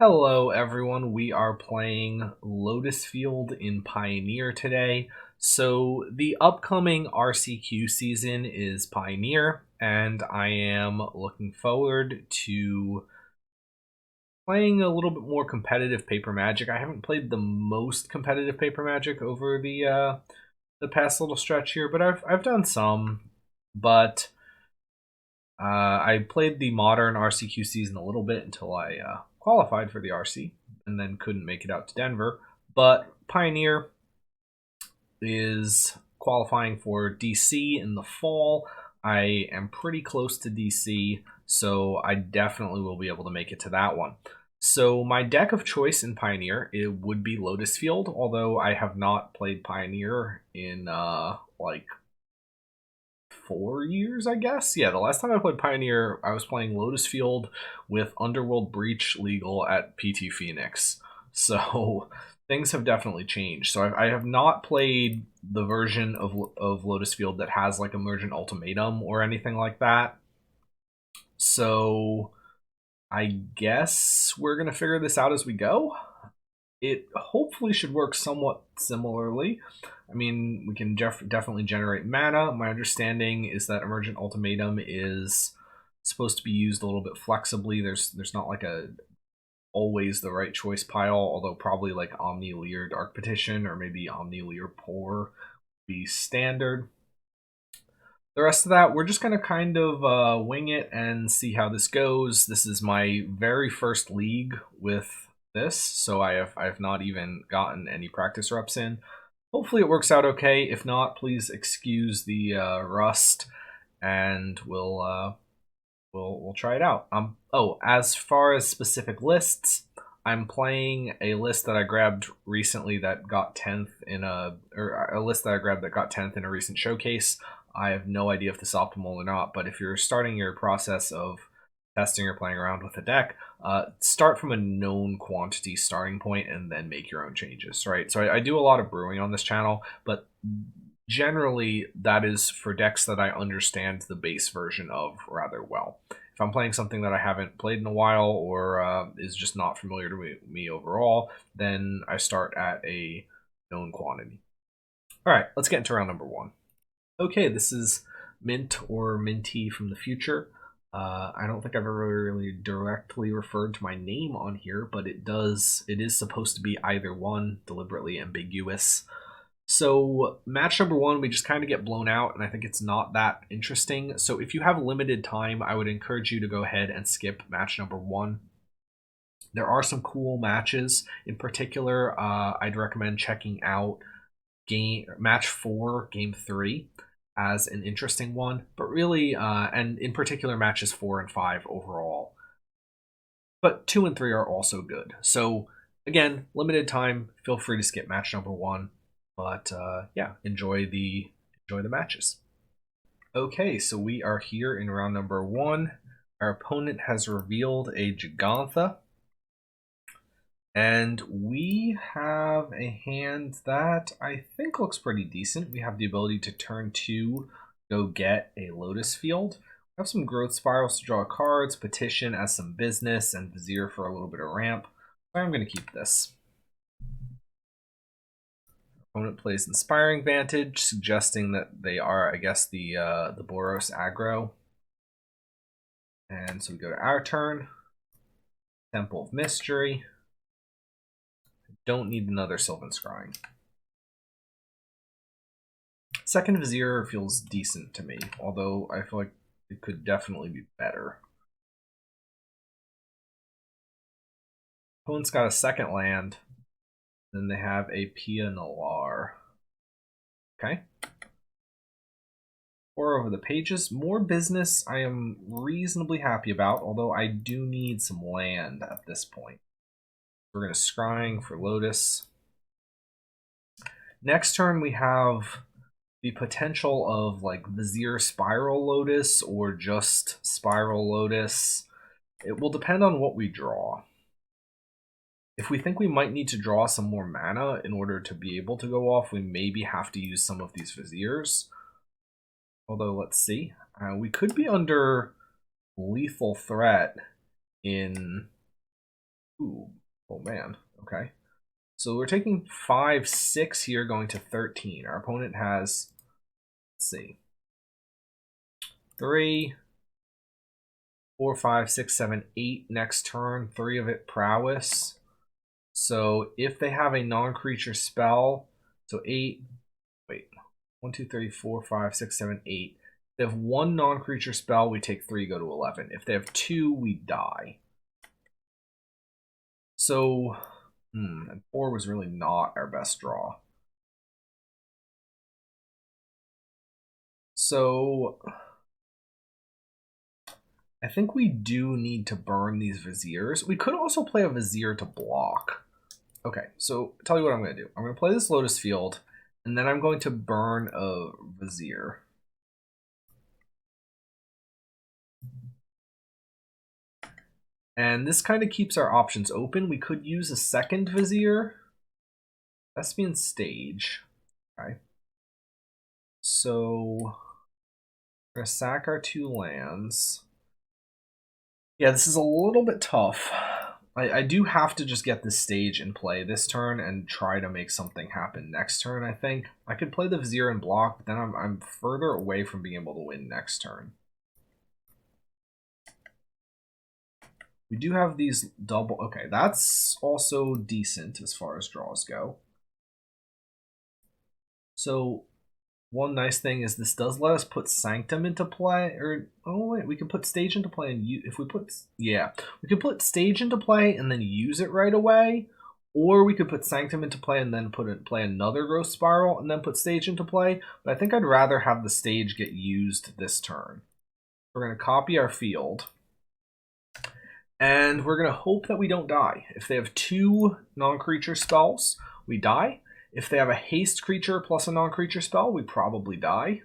Hello everyone, we are playing Lotus Field in Pioneer today. So the upcoming RCQ season is Pioneer, and I am looking forward to playing a little bit more competitive Paper Magic. I haven't played the most competitive Paper Magic over the past little stretch here, but I've done some. But I played the modern RCQ season a little bit until I qualified for the RC and then couldn't make it out to Denver. But Pioneer is qualifying for DC in the fall. I am pretty close to DC, so I definitely will be able to make it to that one. So my deck of choice in Pioneer, it would be Lotus Field, although I have not played Pioneer in like 4 years, I guess. Yeah, the last time I played Pioneer, I was playing Lotus Field with Underworld Breach legal at PT Phoenix. So things have definitely changed. So I have not played the version of Lotus Field that has like Emergent Ultimatum or anything like that. So I guess we're going to figure this out as we go. It hopefully should work somewhat similarly. I mean, we can definitely generate mana. My understanding is that Emergent Ultimatum is supposed to be used a little bit flexibly. There's not like a always the right choice pile, although probably like Omni Lear Dark Petition or maybe Omni Lear Pour would be standard. The rest of that, we're just going to kind of wing it and see how this goes. This is my very first league with this, so I have not even gotten any practice reps in. Hopefully it works out okay. If not, please excuse the rust, and we'll try it out. Oh, as far as specific lists, I'm playing a list that I grabbed recently that got 10th in a list that I grabbed that got 10th in a recent showcase. I have no idea if this is optimal or not, but if you're starting your process of testing or playing around with a deck, start from a known quantity starting point and then make your own changes, right? So I do a lot of brewing on this channel, but generally that is for decks that I understand the base version of rather well. If I'm playing something that I haven't played in a while or is just not familiar to me overall, then I start at a known quantity. All right, let's get into round number one. Okay, this is Mint or Minty from the future. I don't think I've ever really directly referred to my name on here, but it is supposed to be either one, deliberately ambiguous. So match number one, we just kind of get blown out, and I think it's not that interesting. So if you have limited time, I would encourage you to go ahead and skip match number one. There are some cool matches. In particular, I'd recommend checking out match 4, game 3 as an interesting one, but really, and in particular, matches 4 and 5 overall. But 2 and 3 are also good. So again, limited time. Feel free to skip match number 1, but yeah, enjoy the matches. Okay, so we are here in round number 1. Our opponent has revealed a Gigantha. And we have a hand that I think looks pretty decent. We have the ability to turn 2, go get a Lotus Field. We have some Growth Spirals to draw cards, Petition as some business, and Vizier for a little bit of ramp. So I'm going to keep this. Opponent plays Inspiring Vantage, suggesting that they are, I guess, the Boros Aggro. And so we go to our turn. Temple of Mystery. Don't need another Sylvan Scrying. Second Vizier feels decent to me, although I feel like it could definitely be better. Opponent's got a second land. Then they have a Pia Nalar. Okay. 4 over the pages. More business I am reasonably happy about, although I do need some land at this point. We're going to Scrying for Lotus. Next turn we have the potential of like Vizier Spiral Lotus or just Spiral Lotus. It will depend on what we draw. If we think we might need to draw some more mana in order to be able to go off, we maybe have to use some of these Viziers. Although, let's see. We could be under lethal threat in Ooh, oh man, okay. So we're taking 5, 6 here, going to 13. Our opponent has, let's see, 3, 4, 5, 6, 7, 8 next turn, 3 of it prowess. So if they have a non-creature spell, so 8, wait, 1, 2, 3, 4, 5, 6, 7, 8. If they have 1 non-creature spell, we take 3, go to 11. If they have 2, we die. So, and 4 was really not our best draw. So, I think we do need to burn these Viziers. We could also play a Vizier to block. Okay, so tell you what I'm going to do. I'm going to play this Lotus Field, and then I'm going to burn a Vizier. And this kind of keeps our options open. We could use a second Vizier. Thespian Stage. Okay. So we're going to sack our 2 lands. Yeah, this is a little bit tough. I do have to just get this stage in play this turn and try to make something happen next turn, I think. I could play the Vizier and block, but then I'm further away from being able to win next turn. We do have these double... Okay, that's also decent as far as draws go. So one nice thing is this does let us put Sanctum into play, or oh wait, we can put Stage into play, and if we put, yeah, we could put Stage into play and then use it right away, or we could put Sanctum into play and then play another Growth Spiral and then put Stage into play. But I think I'd rather have the Stage get used this turn. We're going to copy our field, and we're going to hope that we don't die. If they have 2 non-creature spells, we die. If they have a haste creature plus a non-creature spell, we probably die.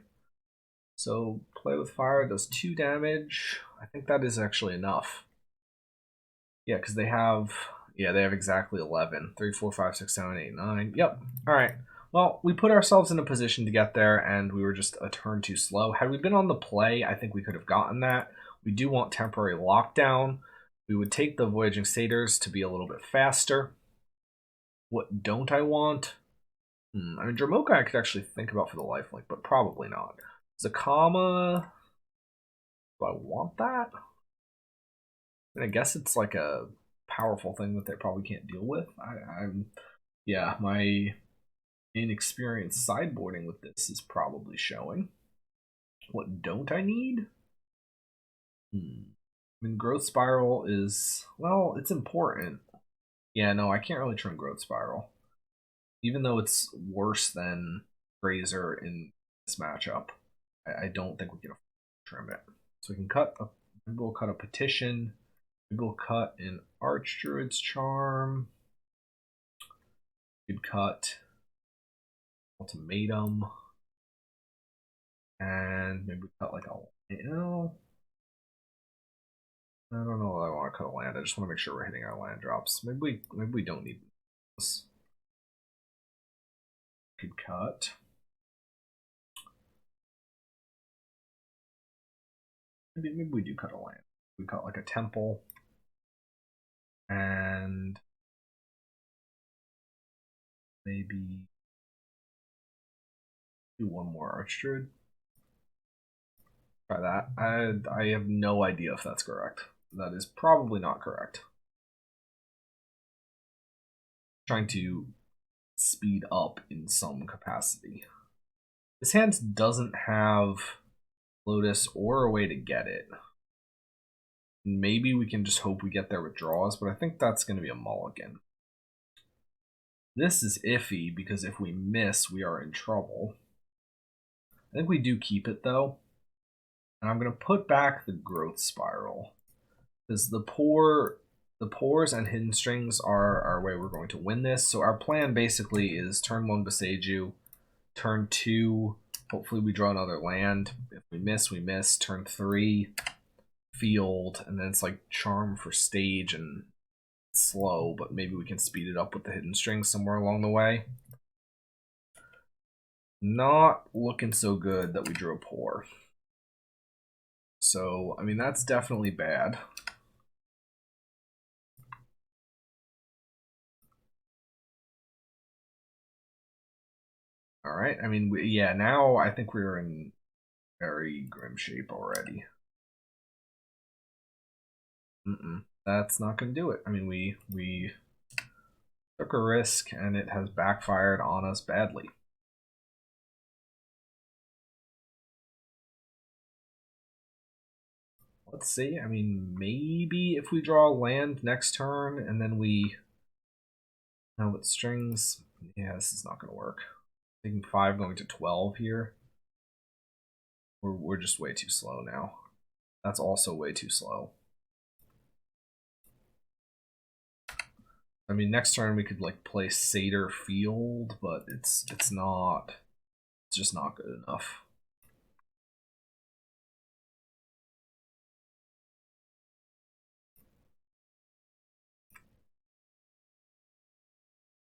So play with fire does 2 damage. I think that is actually enough. Yeah, because they have exactly 11. 3, 4, 5, 6, 7, 8, 9. Yep. All right. Well, we put ourselves in a position to get there, and we were just a turn too slow. Had we been on the play, I think we could have gotten that. We do want temporary lockdown. We would take the Voyaging Satyrs to be a little bit faster. What don't I want? I mean, Dramoka I could actually think about for the lifelink, but probably not. Zakama, do I want that? I mean, I guess it's like a powerful thing that they probably can't deal with. Yeah, my inexperience sideboarding with this is probably showing. What don't I need? I mean, Growth Spiral is, well, it's important. Yeah, no, I can't really trim Growth Spiral. Even though it's worse than Razor in this matchup, I don't think we can trim it. So we can maybe we'll cut a Petition. Maybe we'll cut an Archdruid's Charm. We could cut Ultimatum. And maybe cut like a, I don't know if I want to cut a land. I just want to make sure we're hitting our land drops. Maybe we don't need this. Could cut. Maybe we do cut a land. We cut like a temple. And maybe do one more Archdruid. Try that. I have no idea if that's correct. That is probably not correct. Trying to speed up in some capacity. This hand doesn't have Lotus or a way to get it. Maybe we can just hope we get there with draws, but I think that's going to be a mulligan. This is iffy because if we miss, we are in trouble. I think we do keep it though. And I'm going to put back the Growth Spiral. Because the Pores and Hidden Strings are our way we're going to win this. So our plan basically is turn 1 Boseiju, turn 2, hopefully we draw another land. If we miss. Turn 3, field, and then it's like Charm for stage and slow, but maybe we can speed it up with the Hidden Strings somewhere along the way. Not looking so good that we drew a Pore. So, I mean, that's definitely bad. All right. I mean, yeah. Now I think we're in very grim shape already. That's not going to do it. I mean, we took a risk and it has backfired on us badly. Let's see. I mean, maybe if we draw land next turn and then we... No, with strings... Yeah, this is not going to work. Taking 5 going to 12 here. We're just way too slow now. That's also way too slow. I mean, next turn we could like play Satyr Field, but it's just not good enough.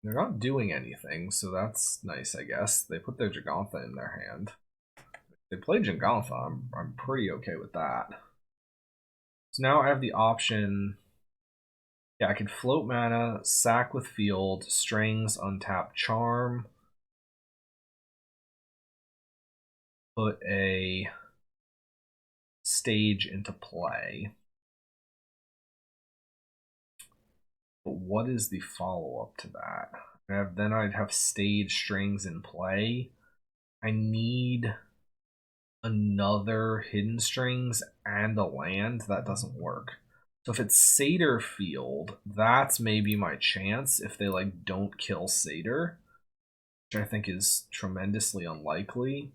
They're not doing anything, so that's nice, I guess. They put their Jegantha in their hand. If they play Jegantha, I'm pretty okay with that. So now I have the option. Yeah, I could float mana, sack with field, strings, untap charm, put a stage into play. But what is the follow-up to that? Then I'd have stage strings in play. I need another hidden strings and a land. That doesn't work. So if it's Satyr Field, that's maybe my chance if they like don't kill Satyr, which I think is tremendously unlikely.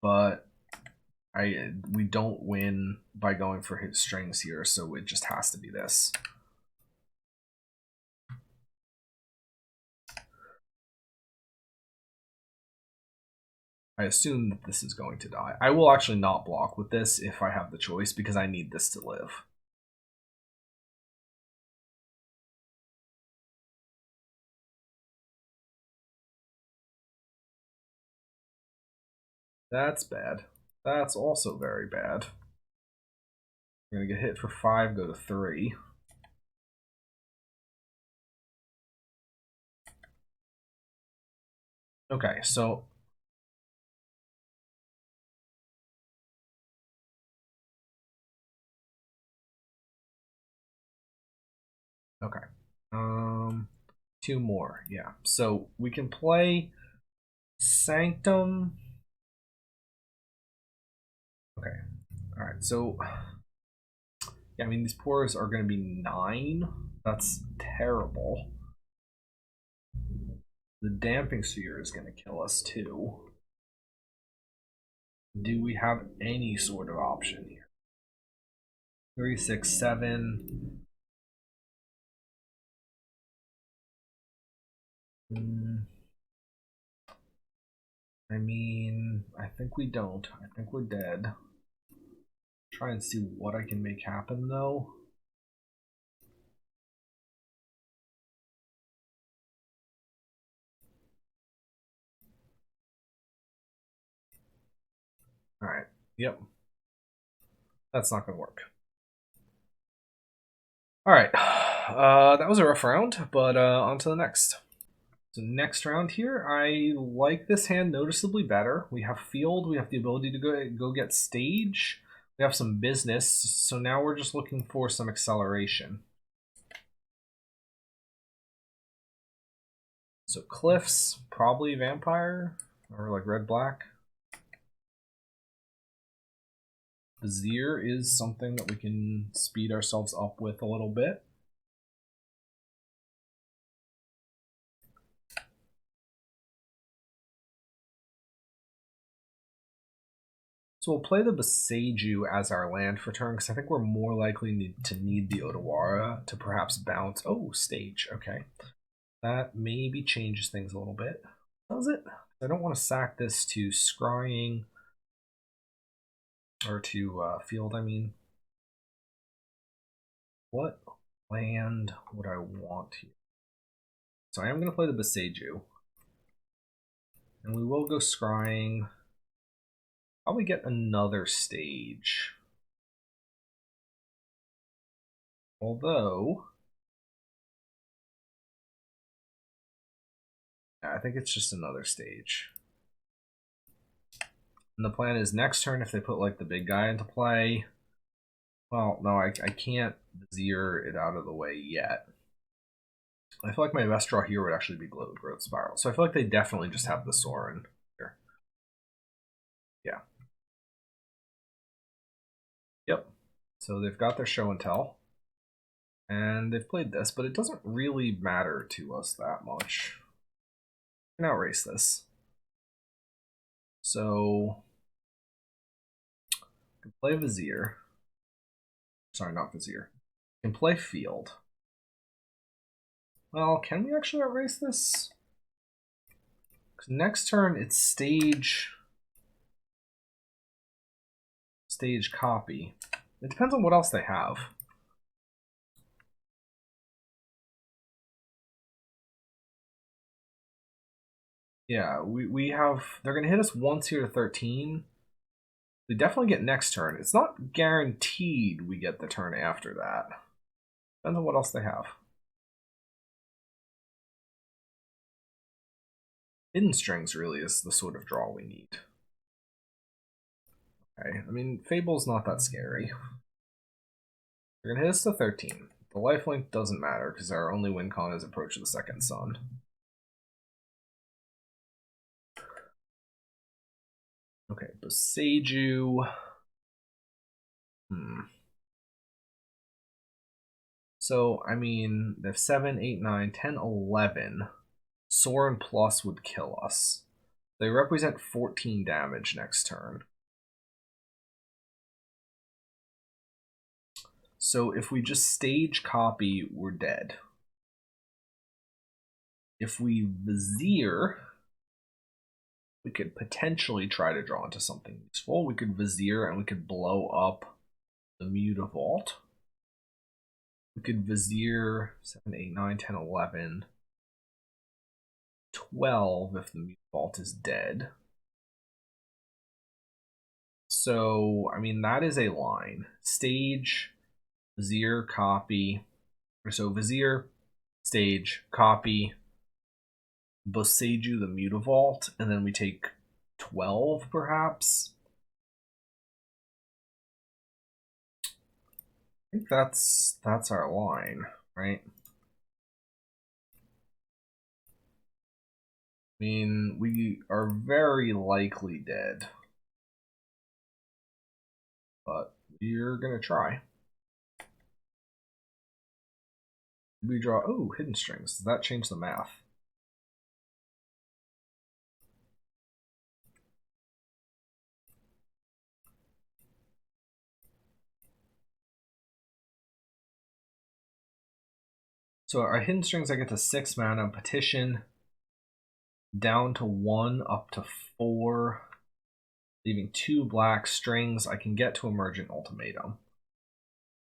But we don't win by going for his strings here, so it just has to be this. I assume that this is going to die. I will actually not block with this if I have the choice, because I need this to live. That's bad. That's also very bad. We're going to get hit for 5, go to 3. Okay, so... Okay. 2 more, yeah. So we can play Sanctum. Okay. Alright, so... Yeah, I mean, these pores are going to be 9. That's terrible. The Damping Sphere is going to kill us, too. Do we have any sort of option here? 3, 6, 7. I mean, I think we don't. I think we're dead. Try and see what I can make happen, though. Alright, yep. That's not going to work. Alright, that was a rough round, but on to the next. So next round here, I like this hand noticeably better. We have field, we have the ability to go get stage, we have some business, so now we're just looking for some acceleration. So cliffs, probably vampire, or like red-black. Vizier is something that we can speed ourselves up with a little bit. So we'll play the Boseiju as our land for turn, because I think we're more likely to need the Otawara to perhaps bounce. Oh, stage, okay. That maybe changes things a little bit. Does it? I don't want to sack this to scrying, or to field, I mean. What land would I want here? So I am going to play the Boseiju. And we will go scrying. Probably get another stage. Although... I think it's just another stage. And the plan is next turn, if they put like the big guy into play, well, no, I can't Vizier it out of the way yet. I feel like my best draw here would actually be Growth Spiral. So I feel like they definitely just have the Sorin here. Yeah. Yep. So they've got their show and tell. And they've played this, but it doesn't really matter to us that much. We can outrace this. So I can play Vizier. Sorry, not Vizier. I can play Field. Well, can we actually outrace this? Because next turn it's stage copy. It depends on what else they have. Yeah, we have, they're going to hit us once here to 13. We definitely get next turn. It's not guaranteed we get the turn after that. Depends on what else they have. Hidden Strings really is the sort of draw we need. Okay, I mean, Fable's not that scary. They're going to hit us to 13. The lifelink doesn't matter because our only win con is Approach of the Second Sun. Okay, Boseiju. So, I mean, they have 7, 8, 9, 10, 11. Sorin Plus would kill us. They represent 14 damage next turn. So if we just stage copy, we're dead. If we Vizier, we could potentially try to draw into something useful. We could Vizier and we could blow up the Mutavault. We could Vizier 7, 8, 9, 10, 11, 12 if the Mutavault is dead. So, I mean, that is a line. Stage, Vizier, copy. So Vizier, stage, copy, Boseiju the Mutavault, and then we take 12, perhaps? I think that's our line, right? I mean, we are very likely dead. But we're gonna try. We draw, oh, Hidden Strings. Does that change the math? So our Hidden Strings, I get to 6 mana, Petition down to 1, up to 4, leaving 2 black strings. I can get to Emergent Ultimatum.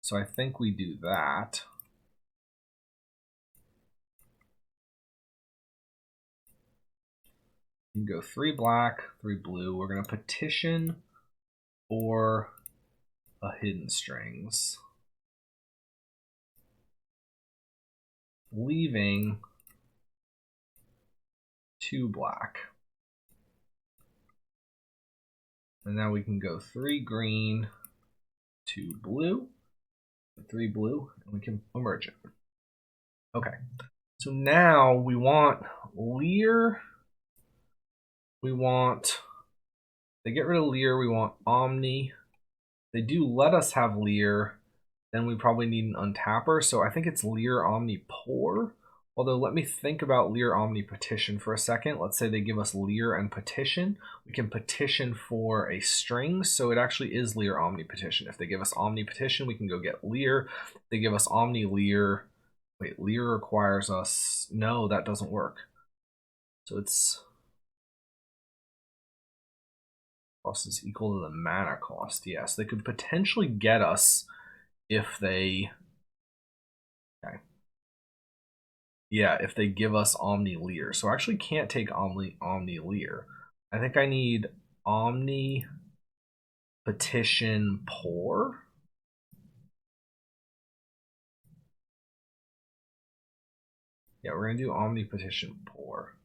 So I think we do that. You can go 3 black, 3 blue. We're going to petition for a Hidden Strings, leaving 2 black. And now we can go 3 green, 2 blue, 3 blue, and we can emerge it. Okay, so now we want Leer. We want, they get rid of Leer, we want Omni. They do let us have Leer, then we probably need an untapper. So I think it's Leer Omni Pour. Although let me think about Leer Omni Petition for a second. Let's say they give us Leer and Petition. We can petition for a string, so it actually is Leer Omni Petition. If they give us Omni Petition, we can go get Leer. If they give us Omni Leer, wait, Leer requires us, no, that doesn't work. So it's cost is equal to the mana cost. Yes, they could potentially get us if they, okay. Yeah, if they give us Omni Leer. So I actually can't take Omni Leer. I think I need Omni Petition Pour. Yeah, we're gonna do Omni Petition Pour.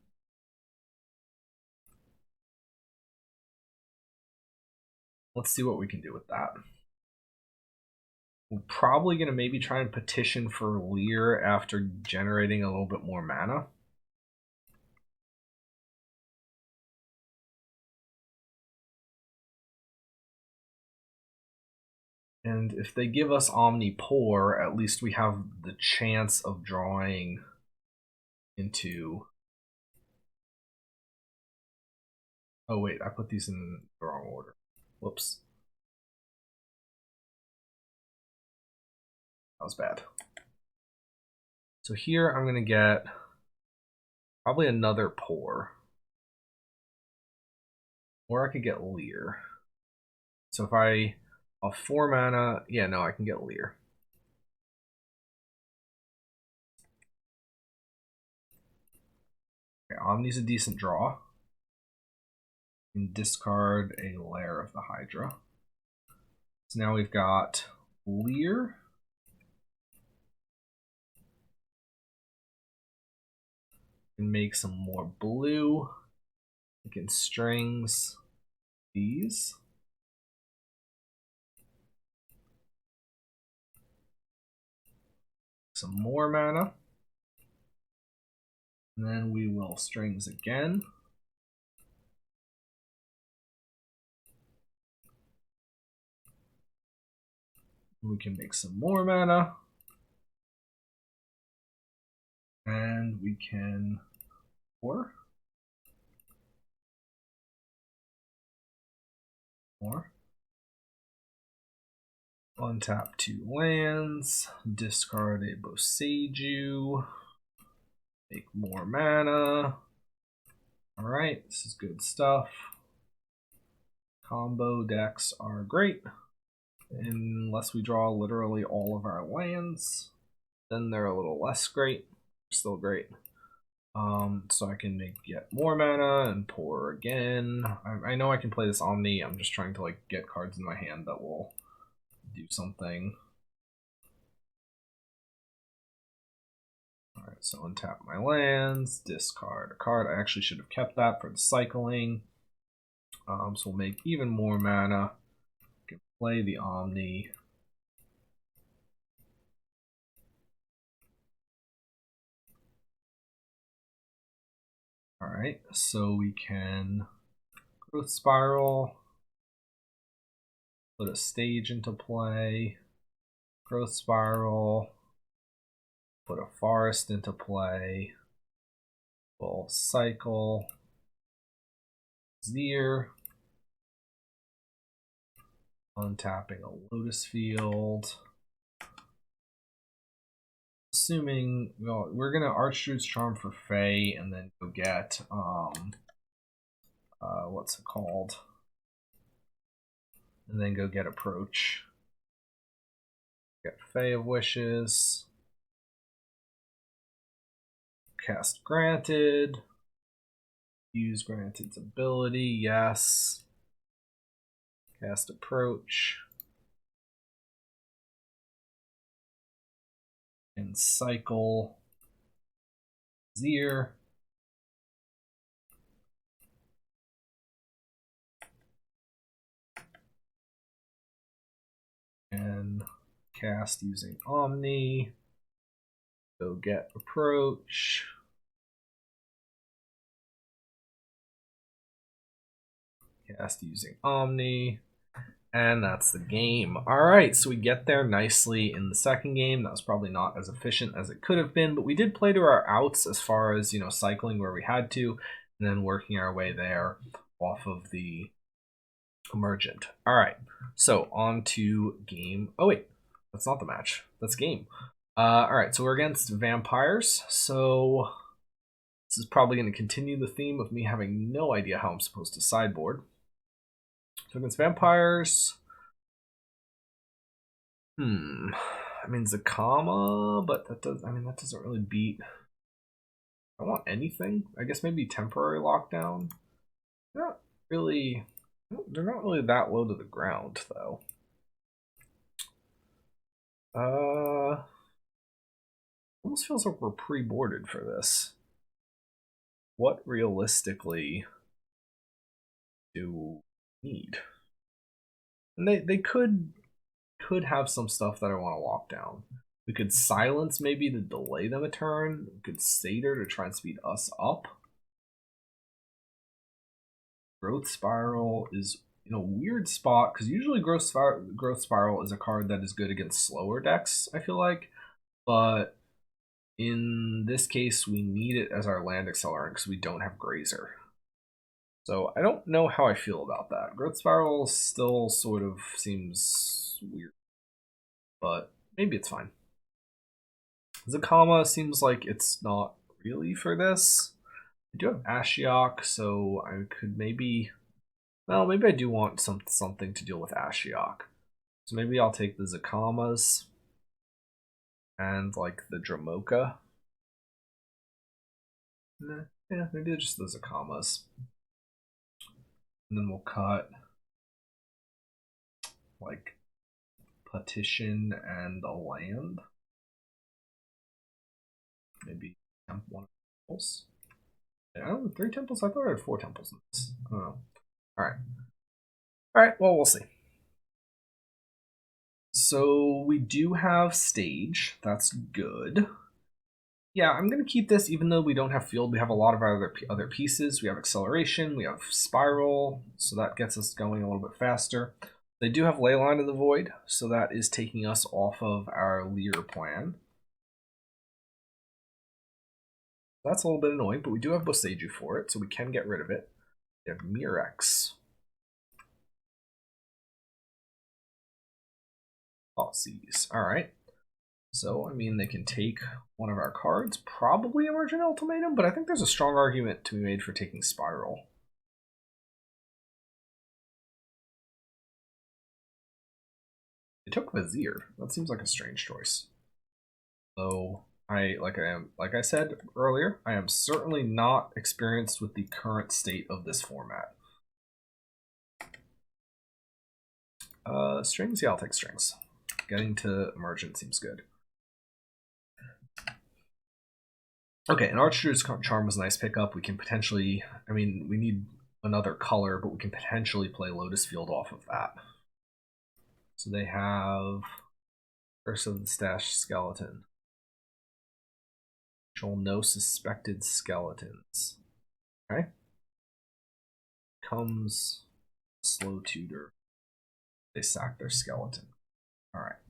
let's see what we can do with that. We're probably going to maybe try and petition for Leer after generating a little bit more mana. And if they give us Omnipore, at least we have the chance of drawing into... Oh wait, I put these in the wrong order. Whoops. That was bad. So here I'm going to get probably another Pour. Or I could get Leer. So if I... 4 mana, yeah, no, I can get Leer. Okay, Omni's a decent draw. And discard a Lair of the Hydra. So now we've got Leer. And make some more blue. We can strings these. Some more mana. And then we will strings again. We can make some more mana. And we can pour. More. Untap 2 lands. Discard a Boros Aggro. Make more mana. Alright, this is good stuff. Combo decks are great. Unless we draw literally all of our lands, then they're a little less great. Still great. So I can make yet more mana and pour again. I know I can play this Omni. I'm just trying to like get cards in my hand that will do something. Alright, so untap my lands, discard a card. I actually should have kept that for the cycling. So we'll make even more mana. Can play the Omni. Alright, so we can Growth Spiral, put a stage into play, Growth Spiral, put a forest into play, we'll cycle, Zir, untapping a Lotus Field. Assuming, well, we're gonna Archdruid's Charm for Fae and then go get what's it called? And then go get Approach. Get Fae of Wishes. Cast Granted. Use Granted's ability, yes. Cast Approach. And cycle Zir. And cast using Omni. Go get Approach. Cast using Omni. And that's the game. Alright, so we get there nicely in the second game. That was probably not as efficient as it could have been, but we did play to our outs as far as, you know, cycling where we had to, and then working our way there off of the Emergent. Alright, so on to game. Oh wait, that's not the match. That's game. Alright, so we're against Vampires. So this is probably going to continue the theme of me having no idea how I'm supposed to sideboard. So against Vampires, I mean Zakama, but that does. I mean that doesn't really beat. I don't want anything. I guess maybe temporary lockdown. They're not really. They're not really that low to the ground though. Almost feels like we're pre-boarded for this. What realistically do we need? And they could have some stuff that I want to lock down. We could silence maybe to delay them a turn. We could Satyr to try and speed us up. Growth Spiral is in a weird spot because usually Growth Spiral is a card that is good against slower decks, I feel like. But in this case, we need it as our land accelerant because we don't have Grazer. So I don't know how I feel about that. Growth Spiral still sort of seems weird, but maybe it's fine. Zakama seems like it's not really for this. I do have Ashiok, so I could maybe... Well, maybe I do want something to deal with Ashiok. So maybe I'll take the Zakamas and like the Dramoka. Yeah, maybe just the Zakamas. And then we'll cut like Petition and a land. Maybe one of the temples. I don't know, 3 temples? I thought I had 4 temples in this. I don't know. Alright. Alright, well, we'll see. So we do have stage. That's good. Yeah, I'm going to keep this even though we don't have field. We have a lot of other pieces. We have acceleration. We have spiral. So that gets us going a little bit faster. They do have Leyline of the Void. So that is taking us off of our Lear plan. That's a little bit annoying, but we do have Boseiju for it. So we can get rid of it. We have Mirex. Aussies. Alright. So, I mean, they can take one of our cards, probably Emergent Ultimatum, but I think there's a strong argument to be made for taking Spiral. They took Vizier. That seems like a strange choice. Though, like I said earlier, I am certainly not experienced with the current state of this format. Strings? Yeah, I'll take strings. Getting to Emergent seems good. Okay, an Archer's Charm was a nice pickup. We can potentially, I mean, we need another color, but we can potentially play Lotus Field off of that. So they have Curse of the Stash Skeleton. Control no suspected skeletons. Okay. Comes Slow Tutor. They sack their skeleton. Alright.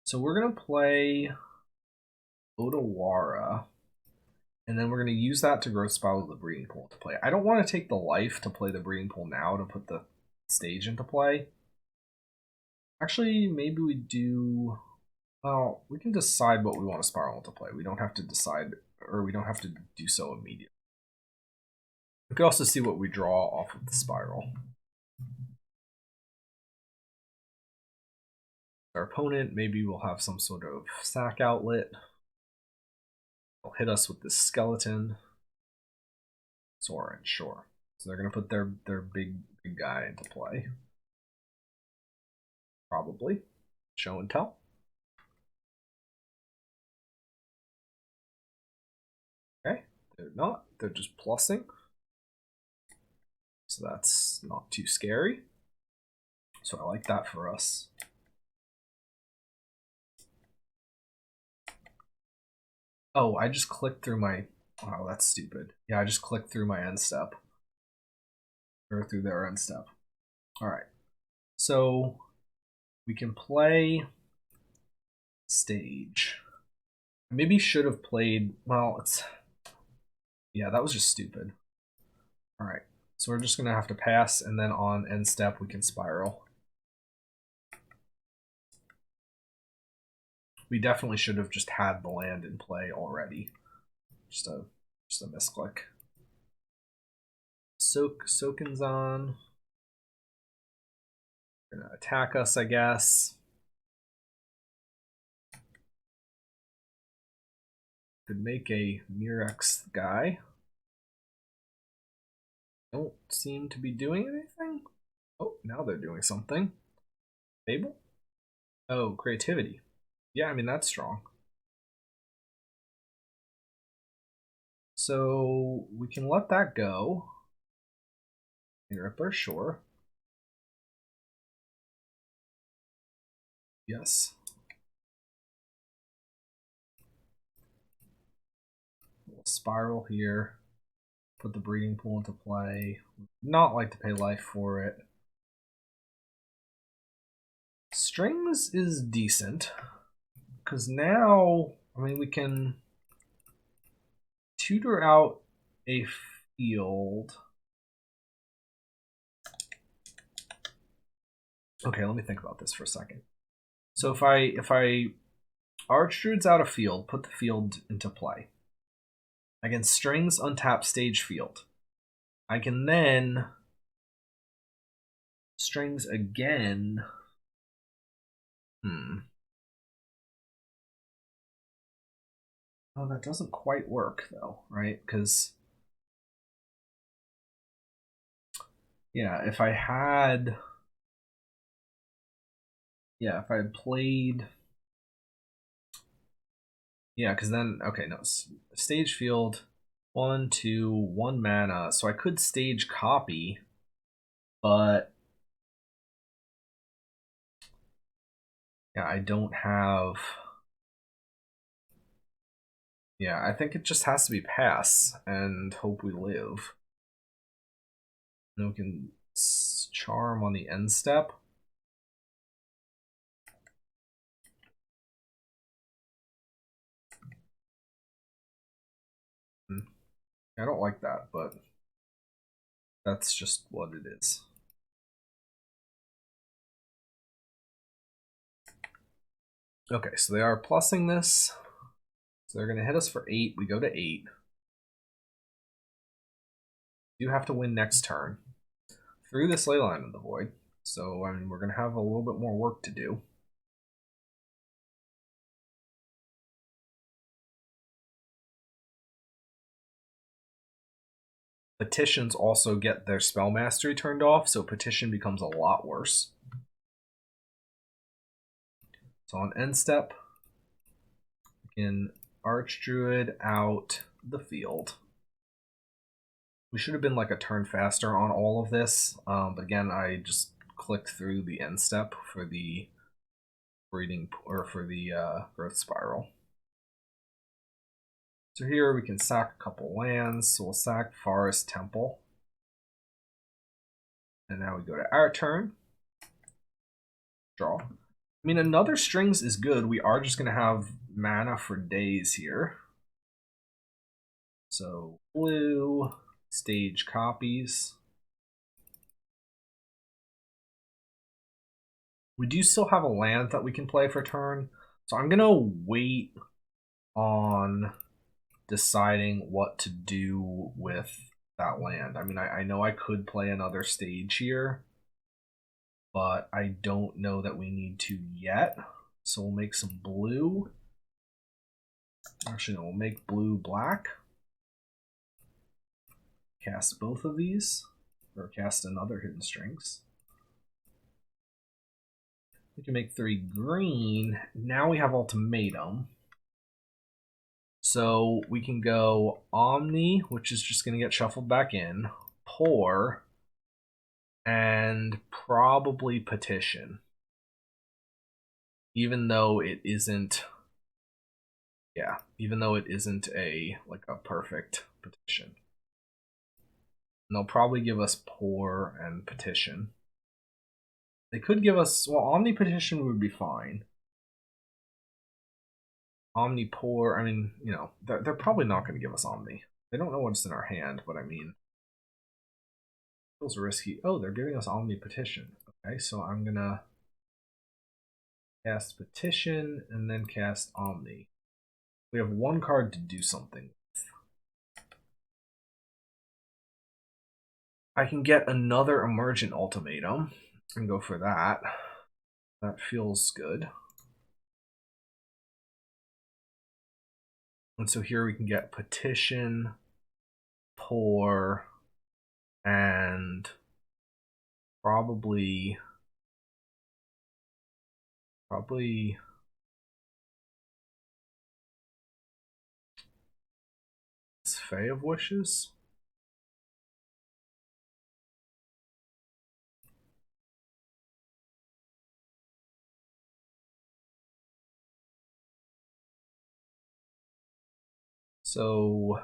So we're going to play Odawara. And then we're going to use that to Growth Spiral the Breeding Pool to play. I don't want to take the life to play the Breeding Pool now to put the stage into play. Actually, maybe we do... Well, we can decide what we want to spiral into play. We don't have to decide, or we don't have to do so immediately. We can also see what we draw off of the spiral. Our opponent, maybe we'll have some sort of sack outlet. They'll hit us with this skeleton. Soren, sure. So they're going to put their big guy into play. Probably. Show and tell. Okay, they're not. They're just plussing. So that's not too scary. So I like that for us. Oh, I just clicked through my... Oh, that's stupid. Yeah, I just clicked through my end step. Or through their end step. Alright. So we can play stage. Maybe should have played... Well, it's... Yeah, that was just stupid. Alright. So we're just going to have to pass, and then on end step we can spiral. We definitely should have just had the land in play already. Just a misclick. Soken's on. Gonna attack us, I guess. Could make a Mirex guy. Don't seem to be doing anything. Oh, now they're doing something. Fable? Oh, creativity. Yeah, I mean, that's strong. So we can let that go. Ripper, sure. Yes. We'll spiral here. Put the breeding pool into play. Not like to pay life for it. Strings is decent. Because now, I mean, we can tutor out a field. Okay, let me think about this for a second. So if I Archdruid's out a field, put the field into play. I can strings untap stage field. I can then strings again. Oh, that doesn't quite work though, right? Because yeah, if I had played, yeah, because then okay, no, stage field, 1, 2, 1 mana, so I could stage copy, but yeah, I don't have. Yeah, I think it just has to be pass and hope we live. Then we can charm on the end step. I don't like that, but that's just what it is. Okay, so they are plussing this. So they're going to hit us for 8. We go to 8. You have to win next turn through this Leyline of the Void. So, I mean, we're going to have a little bit more work to do. Petitions also get their spell mastery turned off, so petition becomes a lot worse. So on end step, we can Archdruid out the field. We should have been like a turn faster on all of this, but again, I just clicked through the end step for the breeding or for the growth spiral. So here we can sack a couple lands. So we'll sack Forest Temple. And now we go to our turn. Draw. I mean, another strings is good. We are just going to have mana for days here. So blue, stage copies. We do still have a land that we can play for turn. So I'm going to wait on deciding what to do with that land. I mean, I know I could play another stage here, but I don't know that we need to yet. So we'll make some blue. Actually, no, we'll make blue black. Cast both of these, or cast another hidden strings. We can make 3 green. Now we have ultimatum. So we can go Omni, which is just going to get shuffled back in, Pour, and probably Petition. Even though it isn't, yeah, even though it isn't a perfect petition. And they'll probably give us Pour and Petition. They could give us, well, Omni Petition would be fine. Omni Pour, I mean, you know, they're probably not going to give us Omni. They don't know what's in our hand, but I mean, feels risky. Oh, they're giving us Omni Petition. Okay, so I'm going to cast Petition and then cast Omni. We have 1 card to do something with. I can get another Emergent Ultimatum and go for that. That feels good. And so here we can get Petition, Pour, and probably Fae of Wishes. So,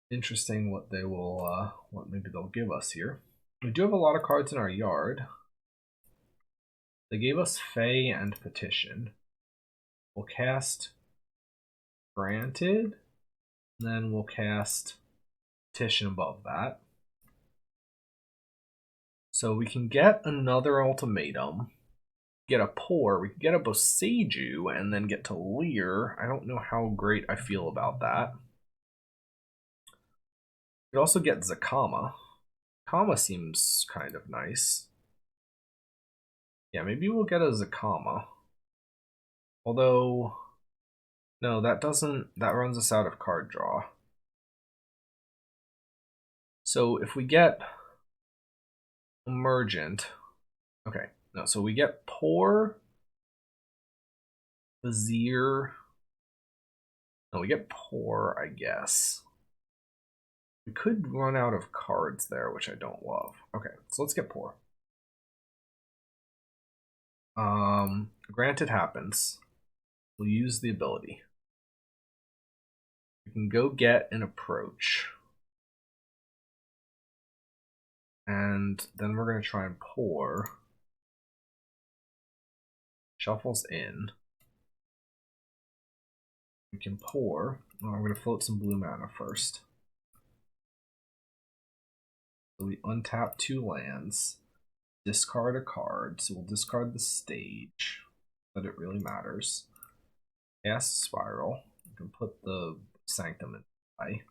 interesting what they will, what maybe they'll give us here. We do have a lot of cards in our yard. They gave us Fey and Petition. We'll cast Granted, and then we'll cast Petition above that. So we can get another Ultimatum, get a Pour, we can get a Boseiju, and then get to Leer. I don't know how great I feel about that. We could also get Zakama. Zakama seems kind of nice. Yeah, maybe we'll get a Zakama. Although, no, that runs us out of card draw. So if we get Emergent, okay, no, so we get Pour, Vizier, no, we get Pour, I guess. We could run out of cards there, which I don't love. Okay, so let's get Pour. Granted happens. We'll use the ability. We can go get an Approach. And then we're going to try and Pour. Shuffles in. We can Pour. Oh, I'm going to float some blue mana first. So we untap 2 lands, discard a card. So we'll discard the stage, but it really matters. Cast Spiral. We can put the Sanctum in play.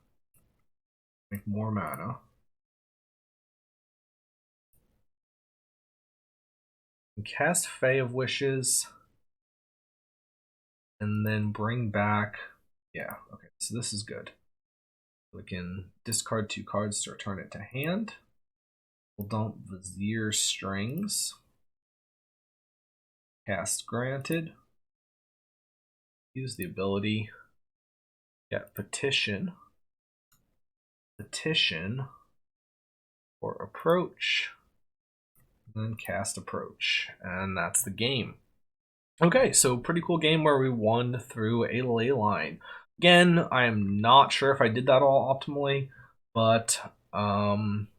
Make more mana. And cast Fey of Wishes. And then bring back. Yeah, okay, so this is good. We can discard 2 cards to return it to hand. We'll dump Vizier Strings. Cast Granted. Use the ability. Get Petition. Petition. Or Approach. And then cast Approach. And that's the game. Okay, so pretty cool game where we won through a ley line. Again, I am not sure if I did that all optimally, but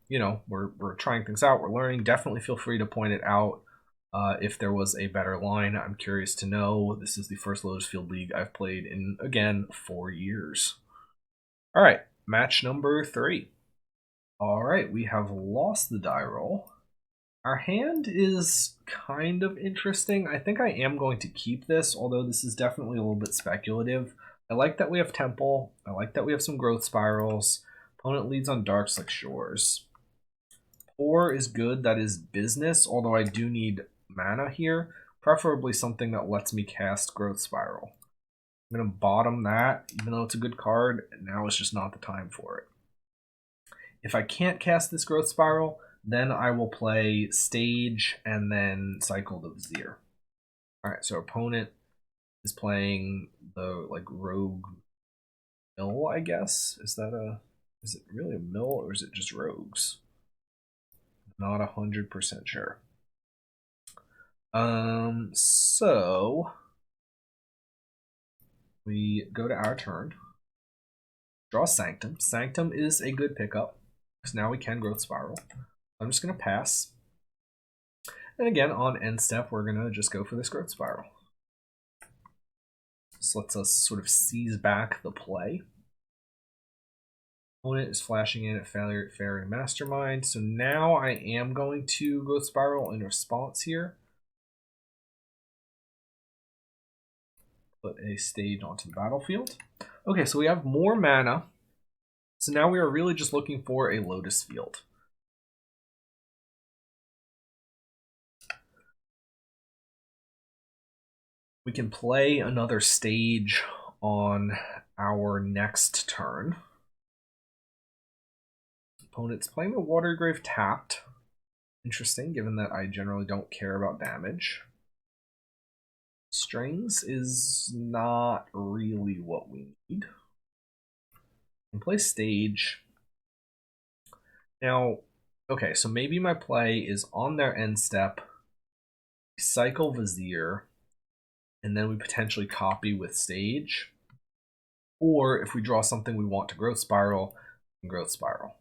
you know, we're trying things out, we're learning. Definitely feel free to point it out if there was a better line. I'm curious to know. This is the first Lotus Field League I've played in, again, 4 years. All right, match number 3. All right, we have lost the die roll. Our hand is kind of interesting. I think I am going to keep this, although this is definitely a little bit speculative. I like that we have Temple. I like that we have some Growth Spirals. Opponent leads on Darkslick Shores. Pour is good. That is business, although I do need mana here. Preferably something that lets me cast Growth Spiral. I'm going to bottom that, even though it's a good card. Now is just not the time for it. If I can't cast this Growth Spiral, then I will play Stage and then cycle the Vizier. Alright, so opponent is playing the Rogue Mill, I guess. Is it really a mill or is it just rogues? Not 100% sure. So we go to our turn. Draw Sanctum. Sanctum is a good pickup, because now we can Growth Spiral. I'm just going to pass. And again, on end step, we're going to just go for this Growth Spiral. This lets us sort of seize back the play. Opponent is flashing in at Fairy Mastermind. So now I am going to Growth Spiral in response here. Put a stage onto the battlefield. Okay, so we have more mana. So now we are really just looking for a Lotus Field. We can play another stage on our next turn. Opponent's playing the Watergrave tapped. Interesting, given that I generally don't care about damage. Strings is not really what we need. We can play stage. Now, okay, so maybe my play is on their end step. Cycle Vizier. and then we potentially copy with Stage. Or if we draw something we want to Growth Spiral, Growth Spiral.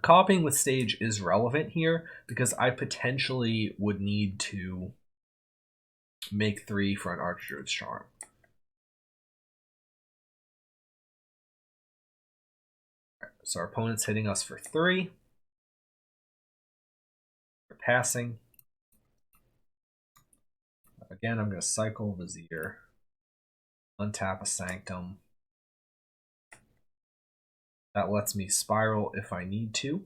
Copying with Stage is relevant here because I potentially would need to make 3 for an Archdruid's Charm. Right, so our opponent's hitting us for 3. We're passing. Again, I'm going to cycle Vizier, untap a Sanctum. That lets me spiral if I need to.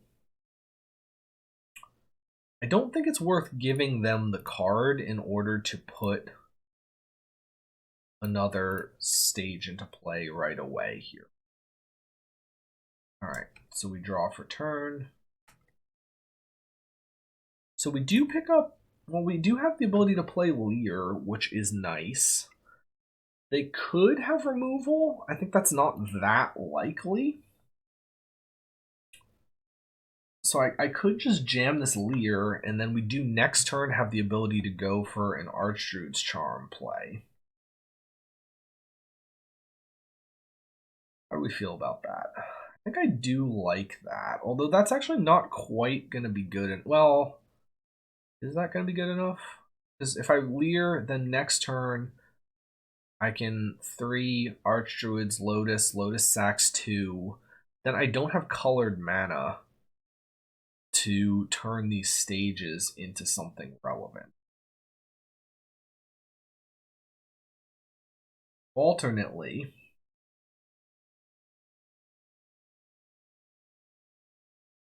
I don't think it's worth giving them the card in order to put another stage into play right away here. All right, so we draw for turn. So we do pick up, well, we do have the ability to play Leer, which is nice. They could have removal. I think that's not that likely. So I could just jam this Leer, and then we do next turn have the ability to go for an Archdruid's Charm play. How do we feel about that? I think I do like that, although that's actually not quite going to be good. Well, is that going to be good enough? Because if I Leer, then next turn I can 3 Archdruids, Lotus sacks 2. Then I don't have colored mana to turn these stages into something relevant. Alternately,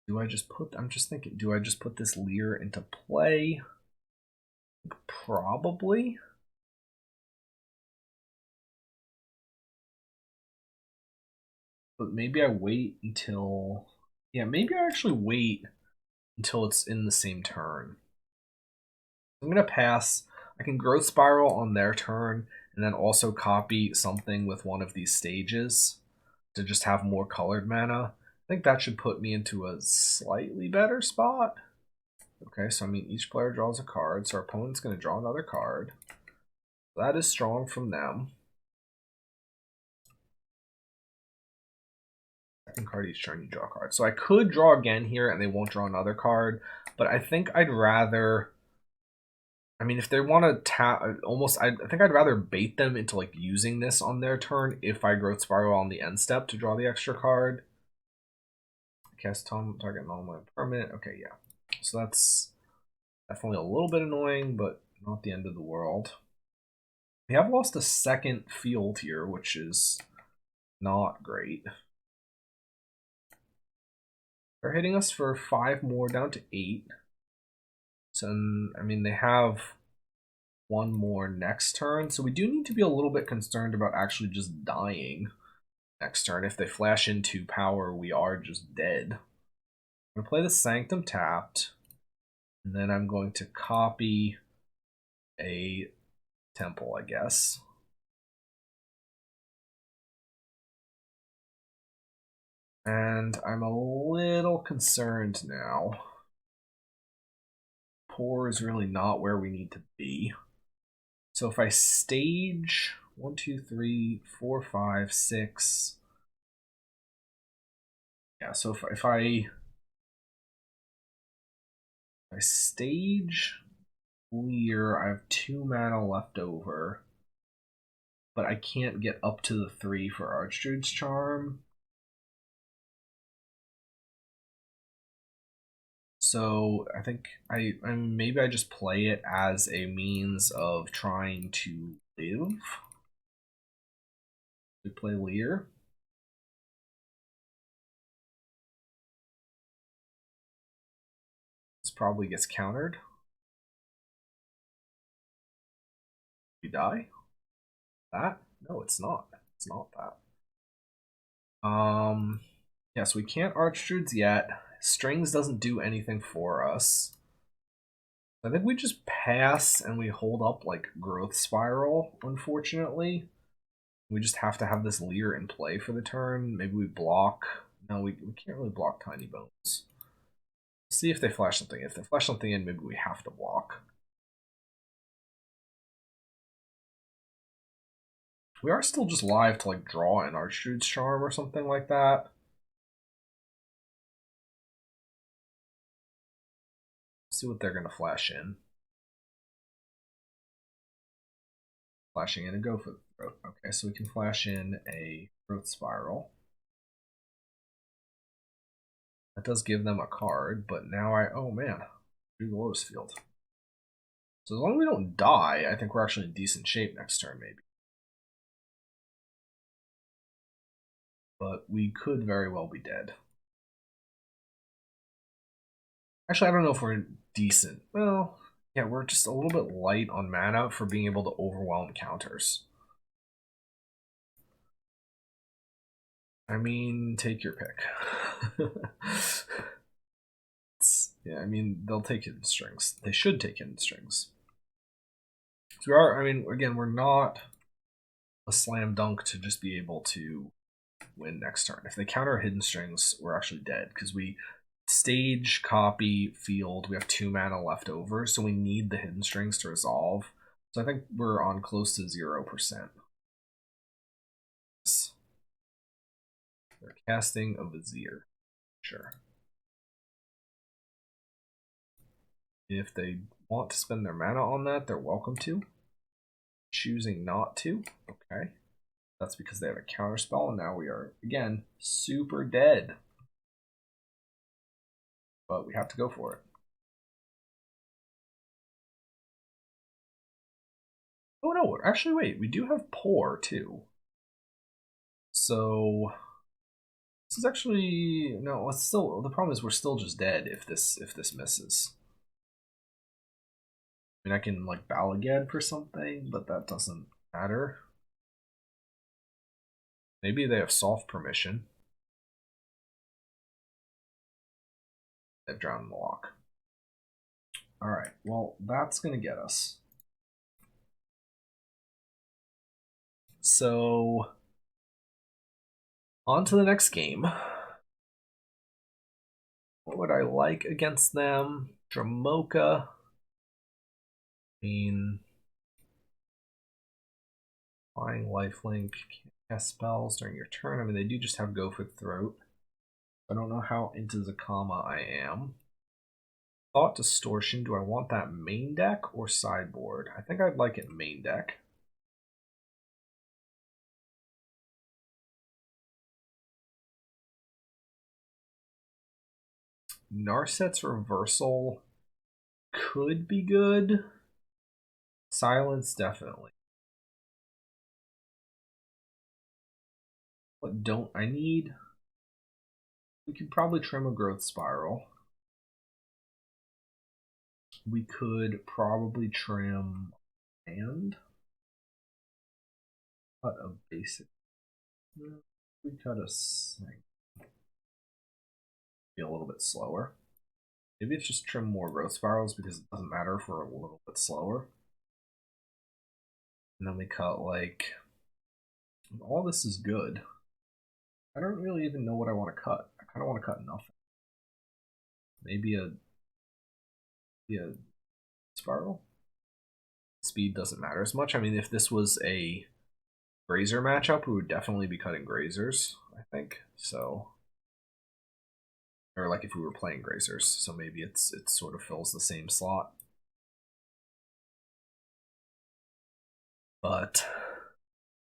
I'm just thinking, do I just put this Leer into play? Probably. But maybe I wait until, yeah, maybe I actually wait until it's in the same turn. I'm going to pass. I can Growth Spiral on their turn, and then also copy something with one of these stages to just have more colored mana. I think that should put me into a slightly better spot. Okay, so I mean, each player draws a card, so our opponent's going to draw another card. That is strong from them. Second card each turn, you draw a card. So I could draw again here, and they won't draw another card, but I think I'd rather... I mean, if they want to tap, I think I'd rather bait them into like using this on their turn if I Growth Spiral on the end step to draw the extra card. Cast target non-land permanent. Okay, yeah. So that's definitely a little bit annoying, but not the end of the world. We have lost a second field here, which is not great. They're hitting us for 5 more, down to 8. So, I mean, they have 1 more next turn, so we do need to be a little bit concerned about actually just dying next turn. If they flash into power, we are just dead. I'm going to play the Sanctum tapped, and then I'm going to copy a Temple, I guess. And I'm a little concerned now. Poor is really not where we need to be. So if I stage 1, 2, 3, 4, 5, 6. Yeah, so if I stage Leer, I have 2 mana left over. But I can't get up to the 3 for Archdruid's Charm. So I think maybe I just play it as a means of trying to live. We play Leer. This probably gets countered. We die. That? No, it's not. It's not that. Yeah, so we can't Archdruids yet. Strings doesn't do anything for us. I think we just pass and we hold up like Growth Spiral, unfortunately. We just have to have this Leer in play for the turn. Maybe we block. No, we can't really block Tiny Bones. See if they flash something. If they flash something in, maybe we have to block. We are still just live to like draw an Archdruid's Charm or something like that. See what they're gonna flash in. Flashing in a Go for the Throat. Okay, so we can flash in a Throat Spiral. That does give them a card, but now oh man, do the Lotus Field. So as long as we don't die, I think we're actually in decent shape next turn, maybe. But we could very well be dead. Actually, I don't know if we're decent. Well, yeah, we're just a little bit light on mana for being able to overwhelm counters. I mean, take your pick. Yeah, I mean, they'll take hidden strings. They should take hidden strings. So we are, I mean, again, we're not a slam dunk to just be able to win next turn. If they counter hidden strings, we're actually dead because we stage, copy, field. We have 2 mana left over, so we need the hidden strings to resolve. So I think we're on close to 0%. They're casting a Vizier. Sure. If they want to spend their mana on that, they're welcome to. Choosing not to, okay. That's because they have a counterspell, and now we are, again, super dead. But we have to go for it. Oh no, actually wait, we do have Pour too. So this is actually no, it's still the problem is we're still just dead if this misses. I mean I can like Balagad for something, but that doesn't matter. Maybe they have soft permission. They've drowned in the lock. Alright, well that's gonna get us. So on to the next game. What would I like against them? Dramoka. I mean, flying lifelink, can't cast spells during your turn. I mean, they do just have Go for Throat. I don't know how into Zakama I am. Thought Distortion, do I want that main deck or sideboard? I think I'd like it main deck. Narset's Reversal could be good. Silence, definitely. What don't I need? We could probably trim a Growth Spiral. We could probably trim and cut a basic. We cut a thing. Be a little bit slower. Maybe it's just trim more growth spirals because it doesn't matter if we're a little bit slower. And then we cut like all this is good. I don't really even know what I want to cut. I kind of want to cut nothing. Maybe a spiral. Speed doesn't matter as much. I mean, if this was a Grazer matchup, we would definitely be cutting Grazers, I think. So, or like if we were playing Grazers, so maybe it sort of fills the same slot. But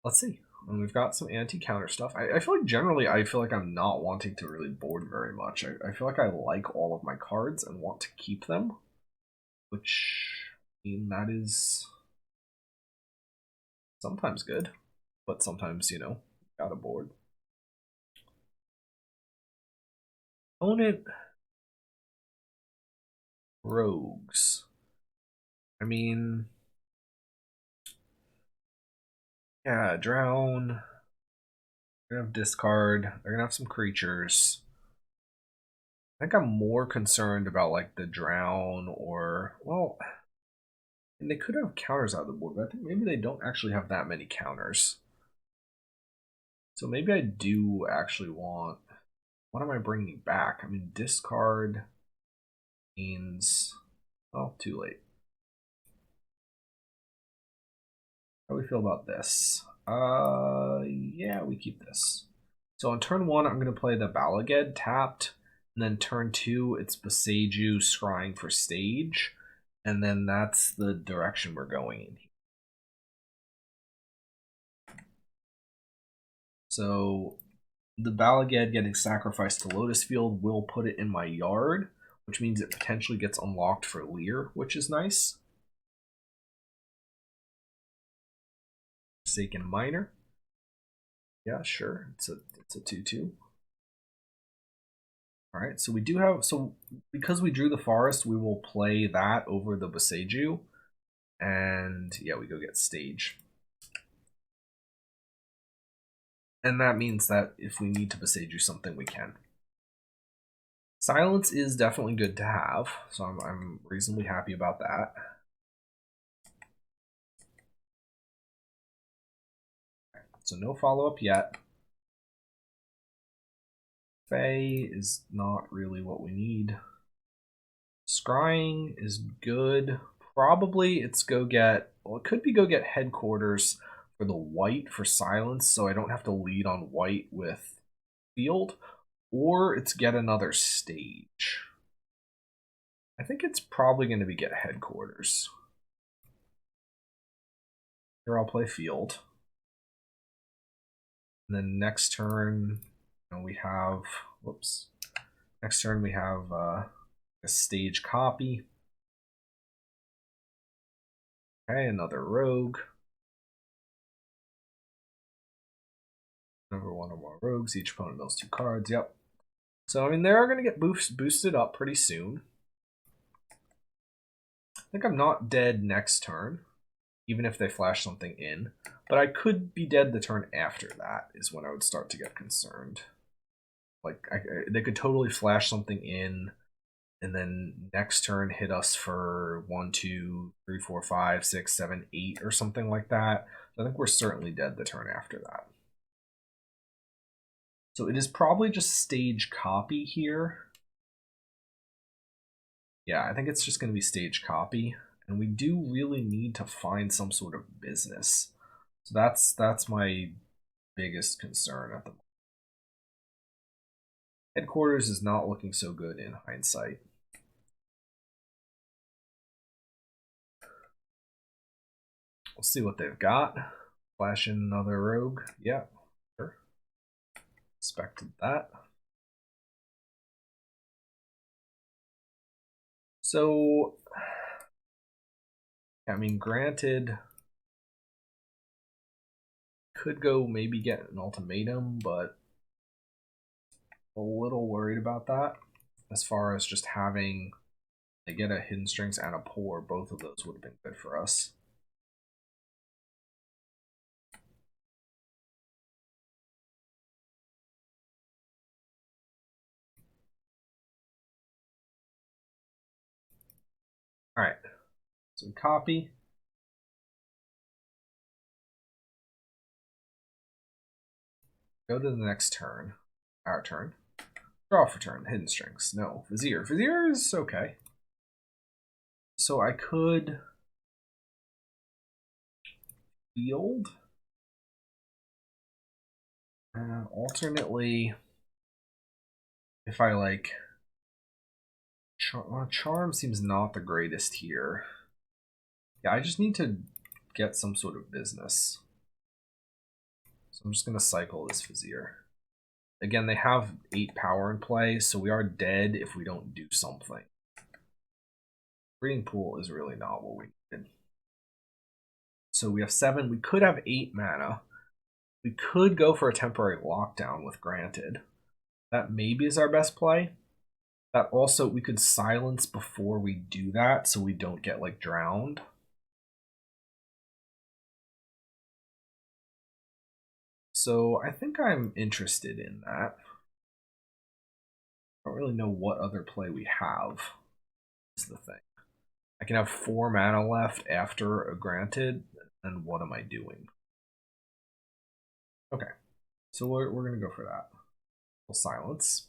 let's see. And we've got some anti-counter stuff. I feel like generally, I feel like I'm not wanting to really board very much. I feel like I like all of my cards and want to keep them, which I mean that is sometimes good, but sometimes gotta board. Opponent rogues. I mean, yeah, drown. They're gonna have discard. They're gonna have some creatures. I think I'm more concerned about like the drown or well, and they could have counters out of the board, but I think maybe they don't actually have that many counters. So maybe I do actually want. What am I bringing back? I mean, discard. means, oh, too late. How do we feel about this? Yeah, we keep this. So on turn 1, I'm going to play the Balaged tapped, and then turn 2, it's Boseiju scrying for stage, and then that's the direction we're going in. So the Balaged getting sacrificed to Lotus Field will put it in my yard, which means it potentially gets unlocked for Leer, which is nice. Forsaken Miner. Yeah, sure. It's a 2/2. All right, so we do have, so because we drew the forest, we will play that over the Boseiju, and yeah, we go get stage. And that means that if we need to Boseiju something, we can. Silence is definitely good to have, so I'm reasonably happy about that. So no follow-up yet. Fae is not really what we need. Scrying is good. Probably it's go get, well, it could be go get headquarters for the white for silence, so I don't have to lead on white with field, or it's get another stage. I think it's probably going to be get headquarters. Here I'll play field. And then next turn, we have, whoops. Next turn we have a stage copy. Okay, another rogue. Number 1 or more rogues. Each opponent mills 2 cards. Yep. So, I mean, they are going to get boosted up pretty soon. I think I'm not dead next turn, even if they flash something in. But I could be dead the turn after that is when I would start to get concerned. Like, they could totally flash something in, and then next turn hit us for 1, 2, 3, 4, 5, 6, 7, 8 or something like that. So I think we're certainly dead the turn after that. So it is probably just stage copy here. Yeah, I think it's just going to be stage copy. And we do really need to find some sort of business. So that's my biggest concern at the moment. Headquarters is not looking so good in hindsight. We'll see what they've got. Flash in another rogue. Yeah, sure. Expected that. So, I mean, granted, could go maybe get an ultimatum, but a little worried about that. As far as just having, they get a hidden strings and a pour, both of those would have been good for us. All right, so copy. Go to the next turn. Our turn. Draw for turn. Hidden strings. No. Vizier. Vizier is okay. So I could field. Alternately, if I like... Charm seems not the greatest here. Yeah, I just need to get some sort of business. So I'm just going to cycle this Vizier. Again, they have 8 power in play, so we are dead if we don't do something. Breeding Pool is really not what we needed. So we have 7. We could have 8 mana. We could go for a temporary lockdown with Granted. That maybe is our best play. That also, we could silence before we do that so we don't get, like, drowned. So I think I'm interested in that. I don't really know what other play we have, is the thing. I can have 4 mana left after a Granted, and what am I doing? Okay, so we're going to go for that. We'll silence.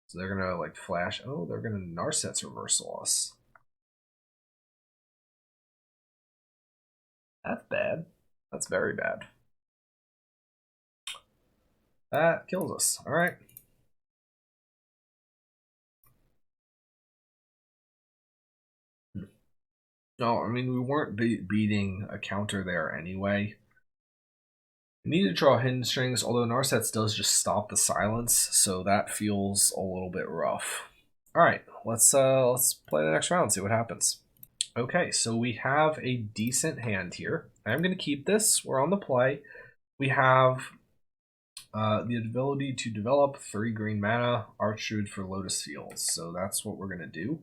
So they're gonna like flash. Oh, they're gonna Narset's reversal us. That's bad. That's very bad. That kills us. All right. No, I mean we weren't beating a counter there anyway. We need to draw hidden strings, although Narset's does just stop the silence, so that feels a little bit rough. All right, let's play the next round and see what happens. Okay, so we have a decent hand here. I'm going to keep this. We're on the play. We have the ability to develop 3 green mana, Archdruid for Lotus Fields. So that's what we're going to do.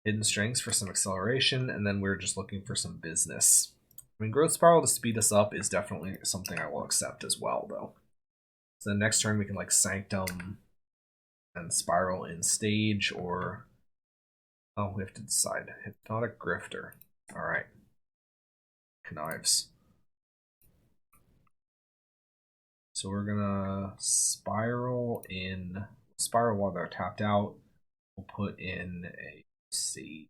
Hidden Strings for some acceleration, and then we're just looking for some business. I mean, Growth Spiral to speed us up is definitely something I will accept as well, though. So the next turn we can like Sanctum and Spiral in stage, or oh, we have to decide. Hypnotic Grifter. All right. Knives. So we're gonna Spiral while they're tapped out. We'll put in a C.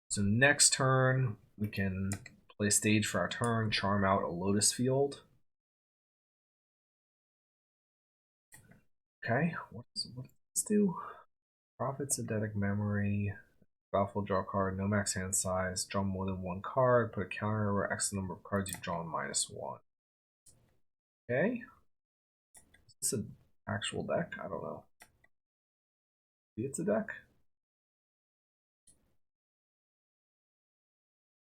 So next turn we can play stage for our turn, charm out a Lotus Field. Okay, what does this do? Profit Eidetic Memory. Battlefield, draw a card, no max hand size, draw more than 1 card, put a counter over X number of cards you've drawn -1. Okay. Is this an actual deck? I don't know. Maybe it's a deck.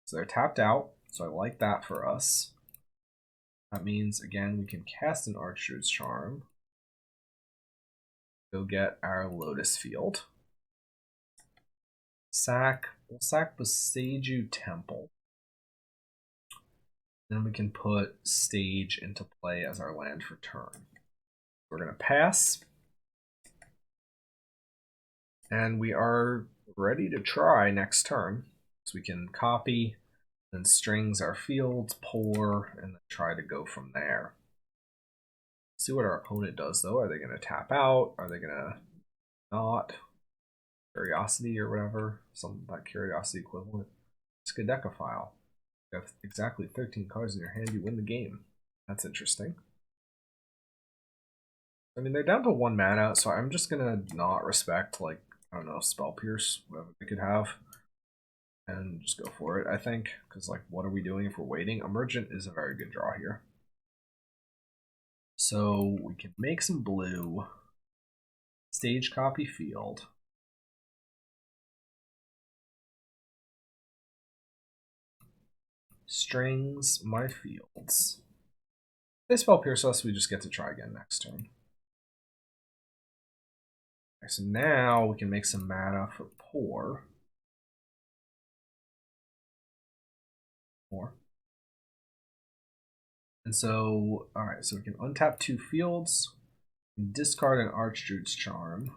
So they're tapped out, so I like that for us. That means, again, we can cast an Archdruid's Charm. Go get our Lotus Field. We'll sack Boseiju Temple. Then we can put Stage into play as our land for turn. We're going to pass. And we are ready to try next turn. So we can copy, then strings our fields, pour, and then try to go from there. See what our opponent does, though. Are they going to tap out? Are they going to not? Curiosity or whatever. Something like Curiosity equivalent. Triskaidekaphile. You have exactly 13 cards in your hand, you win the game. That's interesting. I mean, they're down to 1 mana, so I'm just going to not respect, like, I don't know, Spell Pierce, whatever they could have. And just go for it, I think. Because, like, what are we doing if we're waiting? Emergent is a very good draw here. So we can make some blue. Stage copy field. Strings my fields. If they Spell Pierce us, we just get to try again next turn. Okay, so now we can make some mana for pour. More. And so, alright, so we can untap 2 fields, discard an Archdruid's Charm.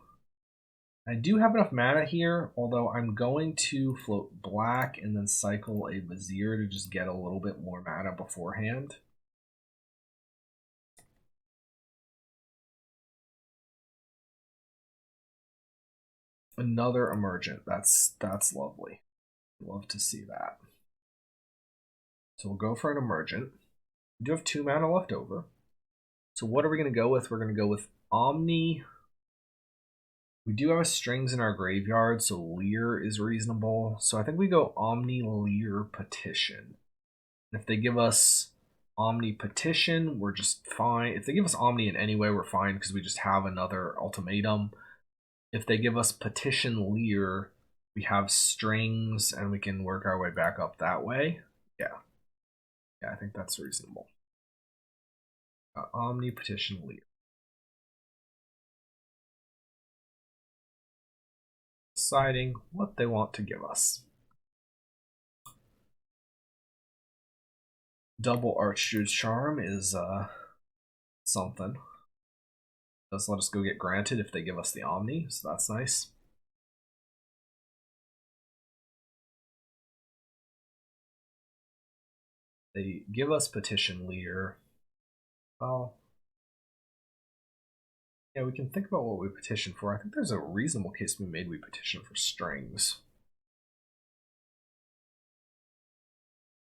I do have enough mana here, although I'm going to float black and then cycle a Vizier to just get a little bit more mana beforehand. Another Emergent. That's lovely. Love to see that. So we'll go for an Emergent. We do have 2 mana left over. So what are we going to go with? We're going to go with Omni. We do have strings in our graveyard, so Leer is reasonable. So I think we go Omni, Leer, Petition. And if they give us Omni, Petition, we're just fine. If they give us Omni in any way, we're fine because we just have another ultimatum. If they give us Petition, Leer, we have strings and we can work our way back up that way. Yeah. Yeah, I think that's reasonable. Omni, Petition, Leer. Deciding what they want to give us. Double Archdruid's Charm is something. Does let us go get granted if they give us the Omni, so that's nice. They give us Petition Leader. Well, Yeah, we can think about what we petition for. I think there's a reasonable case we made we petition for strings.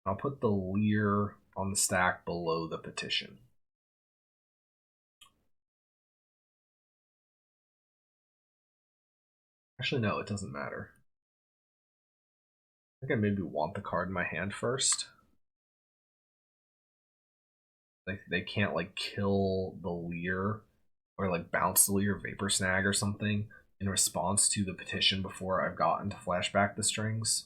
I'll put the Leer on the stack below the petition. Actually, no, it doesn't matter. I think I maybe want the card in my hand first. Like, they can't, like, kill the Leer or, like, bounce the Leer Vapor Snag or something in response to the petition before I've gotten to flashback the strings.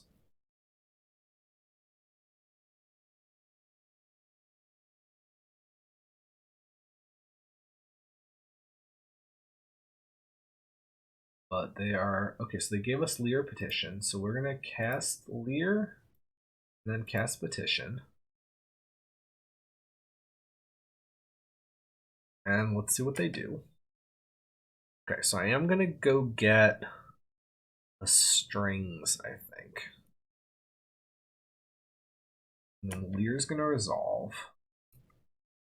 But they are... Okay, so they gave us Leer Petition. So we're going to cast Leer and then cast Petition. And let's see what they do. Okay, so I am going to go get the strings, I think. And then Leer's going to resolve.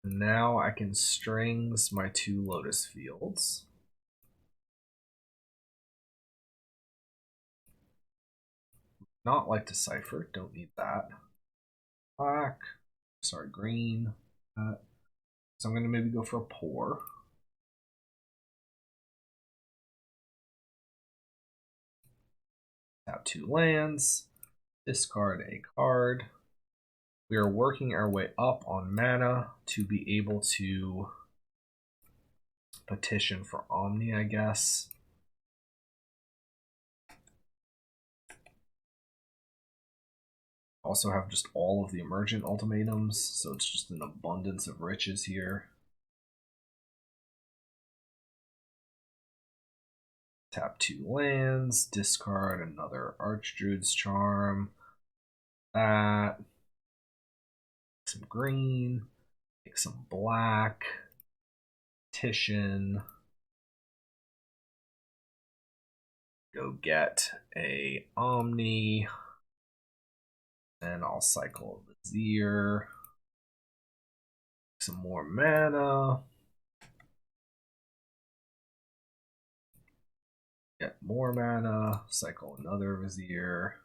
And now I can strings my 2 Lotus Fields. Not like Decipher, don't need that. Black, sorry, green. So I'm going to maybe go for a Pour. Tap 2 lands, discard a card. We are working our way up on mana to be able to petition for Omni, I guess. Also have just all of the emergent ultimatums, so it's just an abundance of riches here. Tap 2 lands, discard another Archdruid's Charm. That. Some green, make some black, petition. Go get a Omni. And I'll cycle the Vizier. Some more mana. Get more mana. Cycle another Vizier.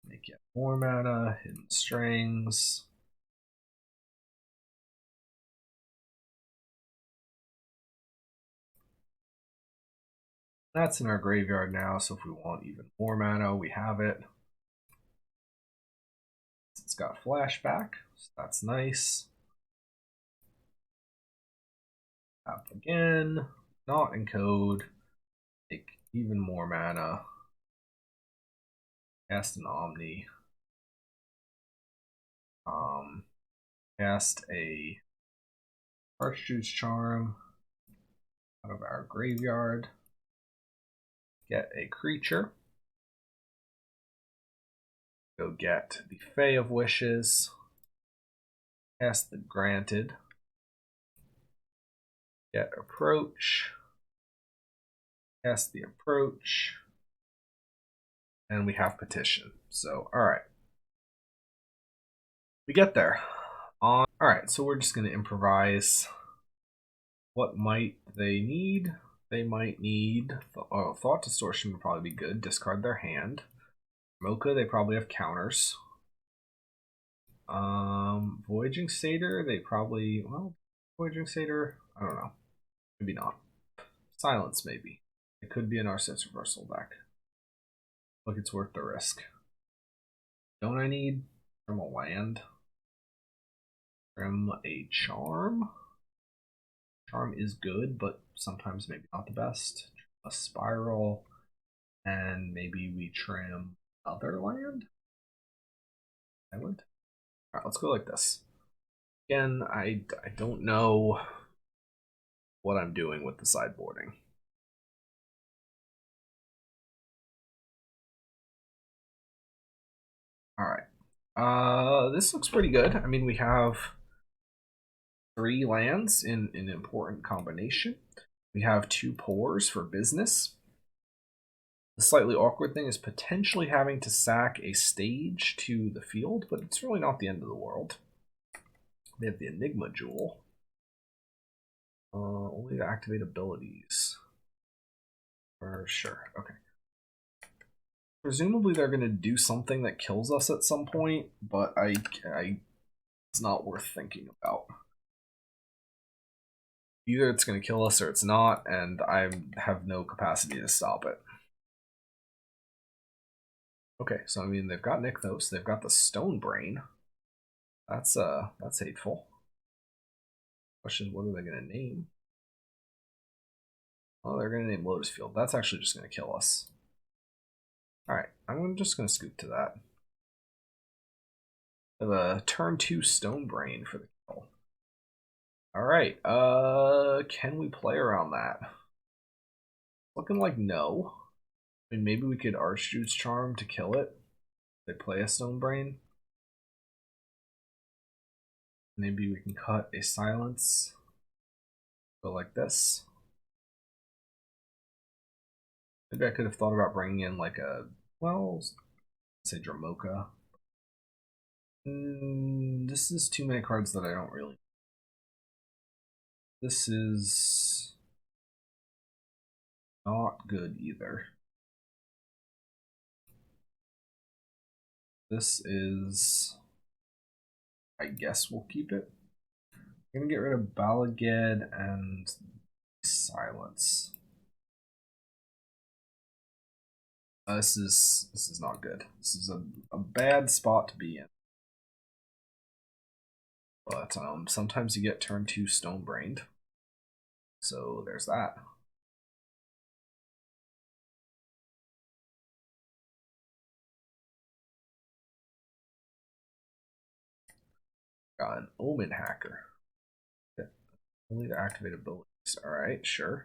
Make yet more mana. Hidden strings. That's in our graveyard now, so if we want even more mana, we have it. It's got flashback, so that's nice. Tap again, not encode, take even more mana. Cast an Omni. Cast a Archdruid's Charm out of our graveyard. Get a creature. Go get the Fae of Wishes. Cast the Granted. Get Approach. Cast the Approach. And we have Petition. So, alright. We get there. Alright, so we're just going to improvise. What might they need? They might need... Thought Distortion would probably be good. Discard their hand. Mocha, they probably have counters. Voyaging Satyr, they probably... Well, Voyaging Satyr, I don't know. Maybe not. Silence, maybe. It could be an Narcissus Reversal deck. Look, it's worth the risk. Don't I need from a land? From a Charm? Charm is good, but sometimes maybe not the best. A Spiral, and maybe we trim other land? Island? Alright, let's go like this. Again, I don't know what I'm doing with the sideboarding. Alright. This looks pretty good. I mean, we have 3 lands in an important combination. We have 2 Pours for business. The slightly awkward thing is potentially having to sack a stage to the field, but it's really not the end of the world. They have the Enigma Jewel. Only to activate abilities. For sure, okay. Presumably they're going to do something that kills us at some point, but it's not worth thinking about. Either it's going to kill us or it's not, and I have no capacity to stop it. Okay, so I mean they've got Nykthos, they've got the Stone Brain. That's hateful. Question: what are they going to name? Oh, they're going to name Lotus Field. That's actually just going to kill us. All right, I'm just going to scoop to that. I have a turn 2 Stone Brain for the kill. All right, can we play around that? Looking like no. I mean, maybe we could Archduke's Charm to kill it. They play a Stone Brain. Maybe we can cut a Silence. Go like this. Maybe I could have thought about bringing in like a, well, let's say Dramoka. This is too many cards that I don't really. This is not good either. This is, I guess we'll keep it. I'm gonna get rid of Balaged and Silence. This is not good. This is a bad spot to be in. But sometimes you get turn 2 Stone Brained. So there's that. Got an Omen Hacker. Okay. Only to activate abilities. Alright, sure.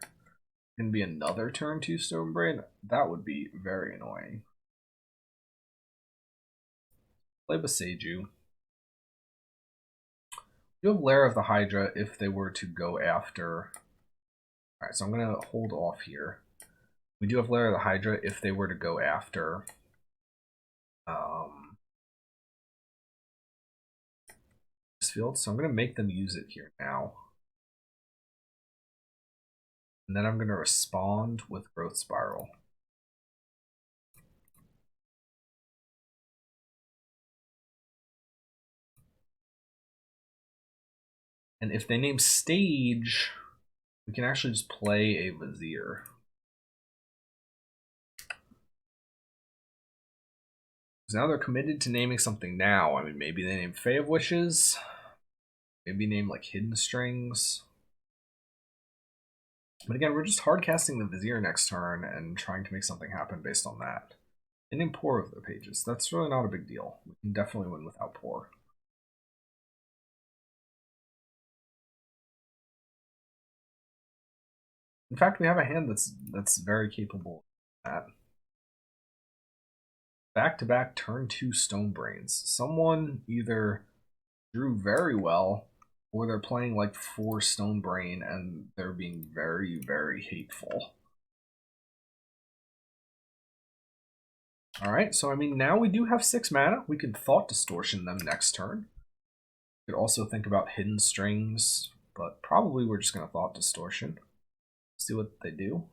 Can be another turn 2 Stone Brain? That would be very annoying. Play Beseiju. You have Lair of the Hydra if they were to go after. Alright, so I'm going to hold off here. We do have Lair of the Hydra if they were to go after this field, so I'm going to make them use it here now. And then I'm going to respond with Growth Spiral. And if they name Stage, we can actually just play a Vizier. So now they're committed to naming something now. I mean, maybe they name Fae of Wishes. Maybe name like Hidden Strings. But again, we're just hardcasting the Vizier next turn and trying to make something happen based on that. And name Pour of their pages. That's really not a big deal. We can definitely win without Pour. In fact, we have a hand that's very capable of that. Back-to-back turn 2 Stone Brains. Someone either drew very well, or they're playing like 4 Stone Brain and they're being very, very hateful. Alright, so I mean, now we do have 6 mana. We could Thought Distortion them next turn. We could also think about Hidden Strings, but probably we're just going to Thought Distortion. See what they do.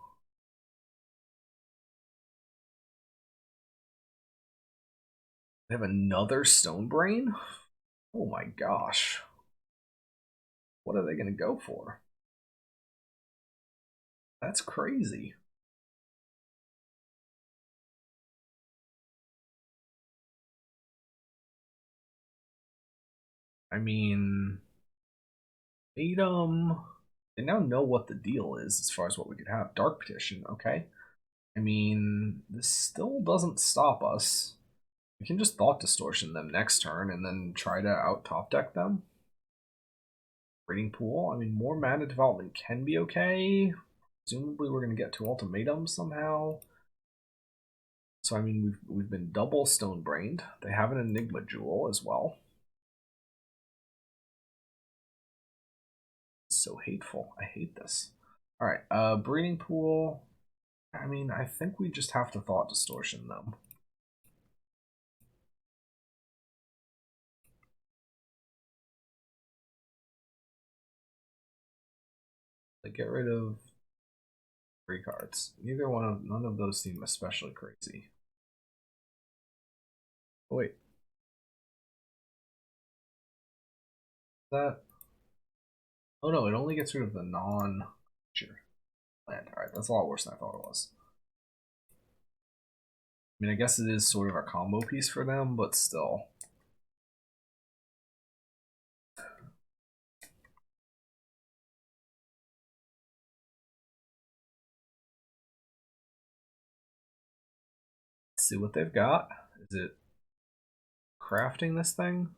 They have another Stone Brain? Oh my gosh. What are they going to go for? That's crazy. I mean, Atom, they now know what the deal is as far as what we could have. Dark Petition, okay. I mean, this still doesn't stop us. We can just Thought Distortion them next turn and then try to out top deck them. Breeding Pool, I mean, more mana development can be okay. Presumably we're going to get to Ultimatum somehow. So, I mean, we've been double Stone Brained. They have an Enigma Jewel as well. So hateful. I hate this. Alright, Breeding Pool. I mean, I think we just have to Thought Distortion them. Like, get rid of 3 cards. None of those seem especially crazy. Oh, wait. That. Oh no, it only gets rid of the non-creature land. Alright, that's a lot worse than I thought it was. I mean, I guess it is sort of a combo piece for them, but still. Let's see what they've got. Is it crafting this thing?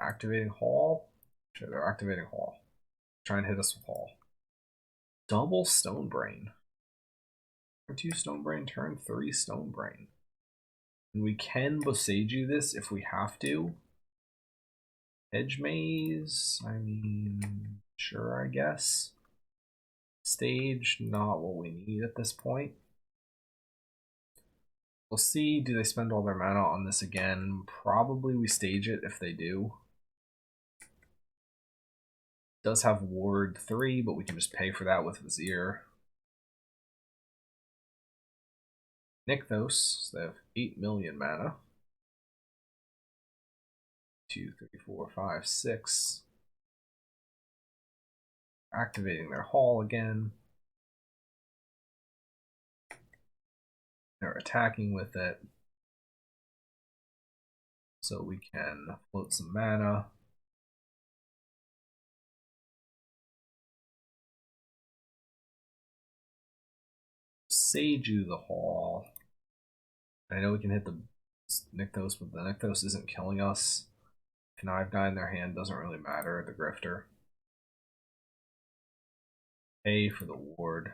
Activating Hall? Sure, they're activating Hall. Try and hit us with Hall. Double Stone Brain. Turn 2 Stone Brain, turn 3 Stone Brain. And we can Boseiju this if we have to. Hedge Maze, I mean, sure, I guess. Stage, not what we need at this point. We'll see, do they spend all their mana on this again? Probably we stage it if they do. It does have Ward 3, but we can just pay for that with Vizier. Nykthos, they have 8 million mana. 2, 3, 4, 5, 6. Activating their Hall again. They're attacking with it. So we can float some mana. Seiju the Hall. I know we can hit the Nykthos, but the Nykthos isn't killing us. Connive Guy in their hand doesn't really matter, the Grifter. Pay for the ward.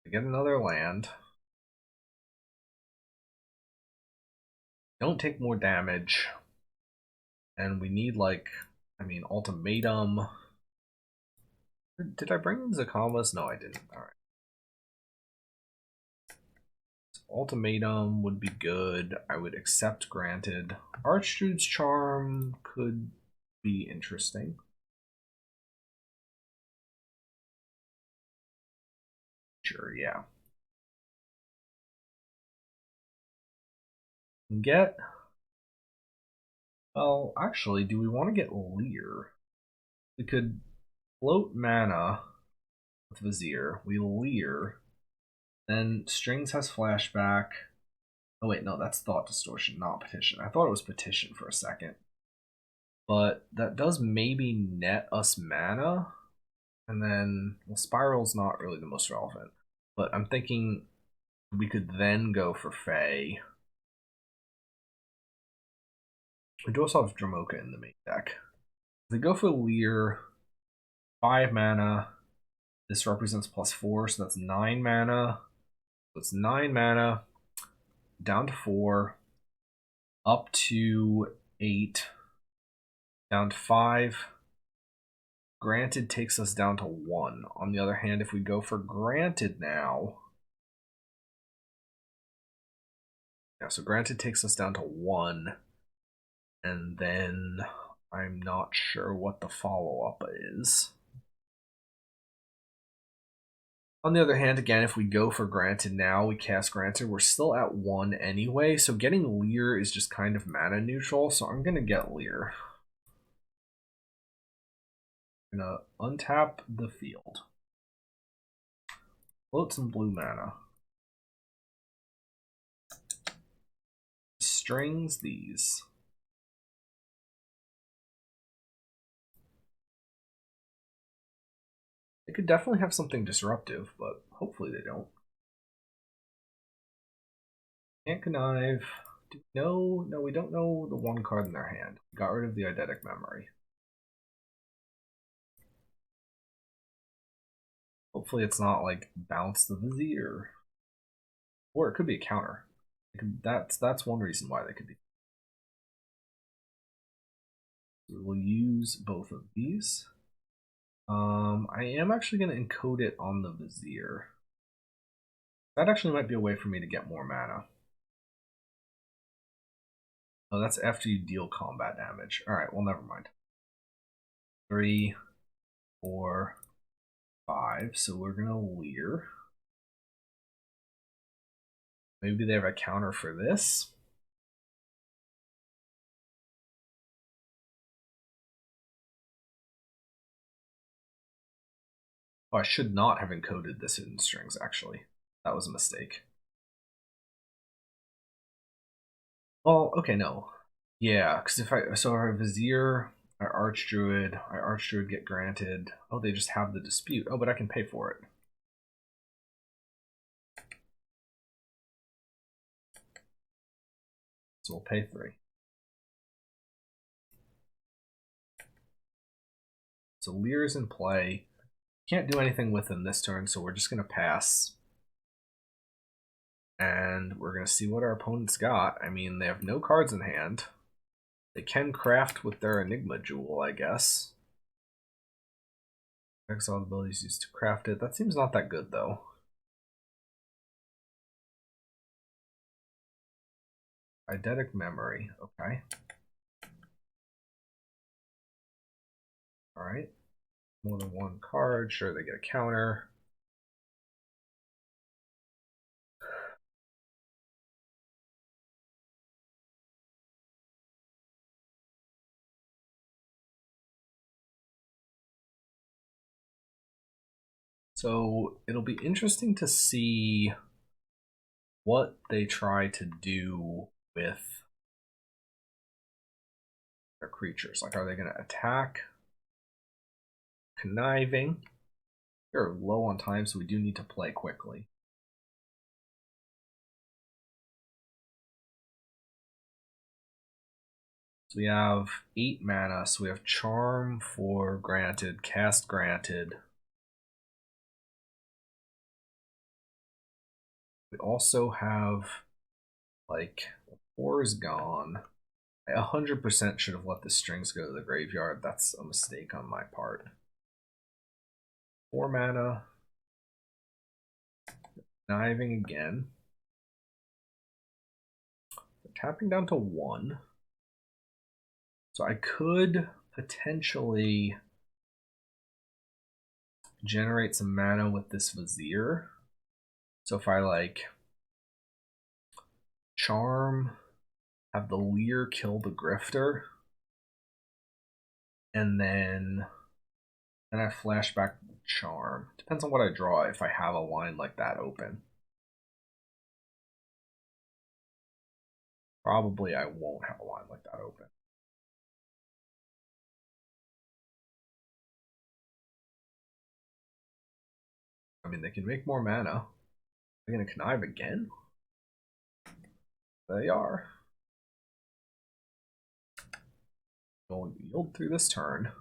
We get another land. Don't take more damage. And we need, like, I mean, Ultimatum. Did I bring in Zakamas? No, I didn't. Alright. Ultimatum would be good. I would accept Granted. Archdruid's Charm could be interesting. Sure, yeah. Get. Well, actually, do we want to get Leer? We could float mana with Vizier. We Leer. Then Strings has Flashback. Oh wait, no, that's Thought Distortion, not Petition. I thought it was Petition for a second. But that does maybe net us mana. And then, well, Spiral's not really the most relevant. But I'm thinking we could then go for Fae. We do also have Dramoka in the main deck. If we go for Leer, 5 mana. This represents +4, so that's 9 mana. So it's 9 mana, down to 4, up to 8, down to 5. Granted takes us down to 1. On the other hand, if we go for Granted now, yeah, so Granted takes us down to 1, and then I'm not sure what the follow-up is. On the other hand, again, if we go for Granted now, we cast Granted, we're still at 1 anyway, so getting Leer is just kind of mana neutral, so I'm going to get Leer. I'm going to untap the field. Float some blue mana. Strings these. They could definitely have something disruptive, but hopefully they don't. Can't connive. Do we know? No, we don't know the one card in their hand. We got rid of the eidetic memory. Hopefully it's not like bounce the Vizier. Or it could be a counter. That's one reason why they could be. We'll use both of these. I am actually going to encode it on the Vizier. That actually might be a way for me to get more mana. Oh, that's after you deal combat damage. Alright, well, never mind. 3, 4, 5. So we're going to Leer. Maybe they have a counter for this. Oh, I should not have encoded this in strings, actually. That was a mistake. Well, okay, no. Yeah, because if I Vizier, I Archdruid get granted. Oh, they just have the dispute. Oh, but I can pay for it. So we'll pay 3. So Leer is in play. Can't do anything with him this turn, so we're just going to pass. And we're going to see what our opponent's got. I mean, they have no cards in hand. They can craft with their Enigma Jewel, I guess. Exile abilities used to craft it. That seems not that good, though. Eidetic Memory, okay. Alright. More than one card, sure, they get a counter. So it'll be interesting to see what they try to do with their creatures. Like, are they going to attack? Conniving. We're low on time, so we do need to play quickly. So we have 8 mana, so we have Charm for granted, Cast granted. We also have, like, 4 is gone. I 100% should have let the strings go to the graveyard. That's a mistake on my part. 4 mana. Conniving again. Tapping down to 1. So I could potentially generate some mana with this Vizier. So if I like Charm, have the Leer kill the Grifter, and then I flashback Charm. Depends on what I draw if I have a line like that open. Probably I won't have a line like that open. I mean, they can make more mana. They're going to connive again? They are. They'll yield through this turn.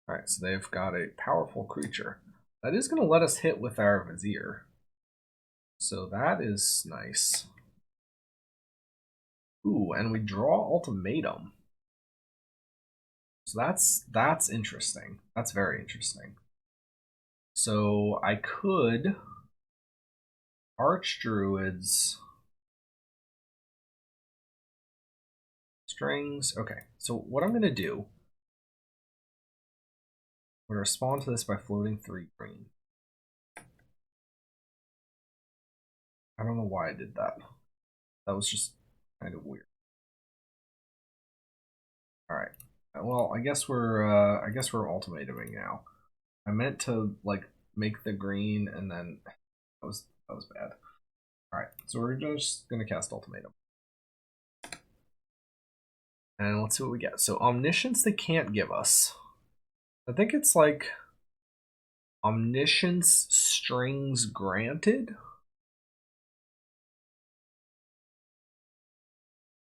Alright, so they've got a powerful creature. That is going to let us hit with our Vizier. So that is nice. Ooh, and we draw Ultimatum. So that's interesting. That's very interesting. So I could Archdruids strings. Okay, so what I'm going to do, I'm going to respond to this by floating 3 green. I don't know why I did that. That was just kind of weird. All right. Well, I guess we're ultimatuming now. I meant to like make the green, and then that was bad. All right, so we're just gonna cast Ultimatum, and let's see what we get. So Omniscience they can't give us. I think it's like Omniscience strings granted.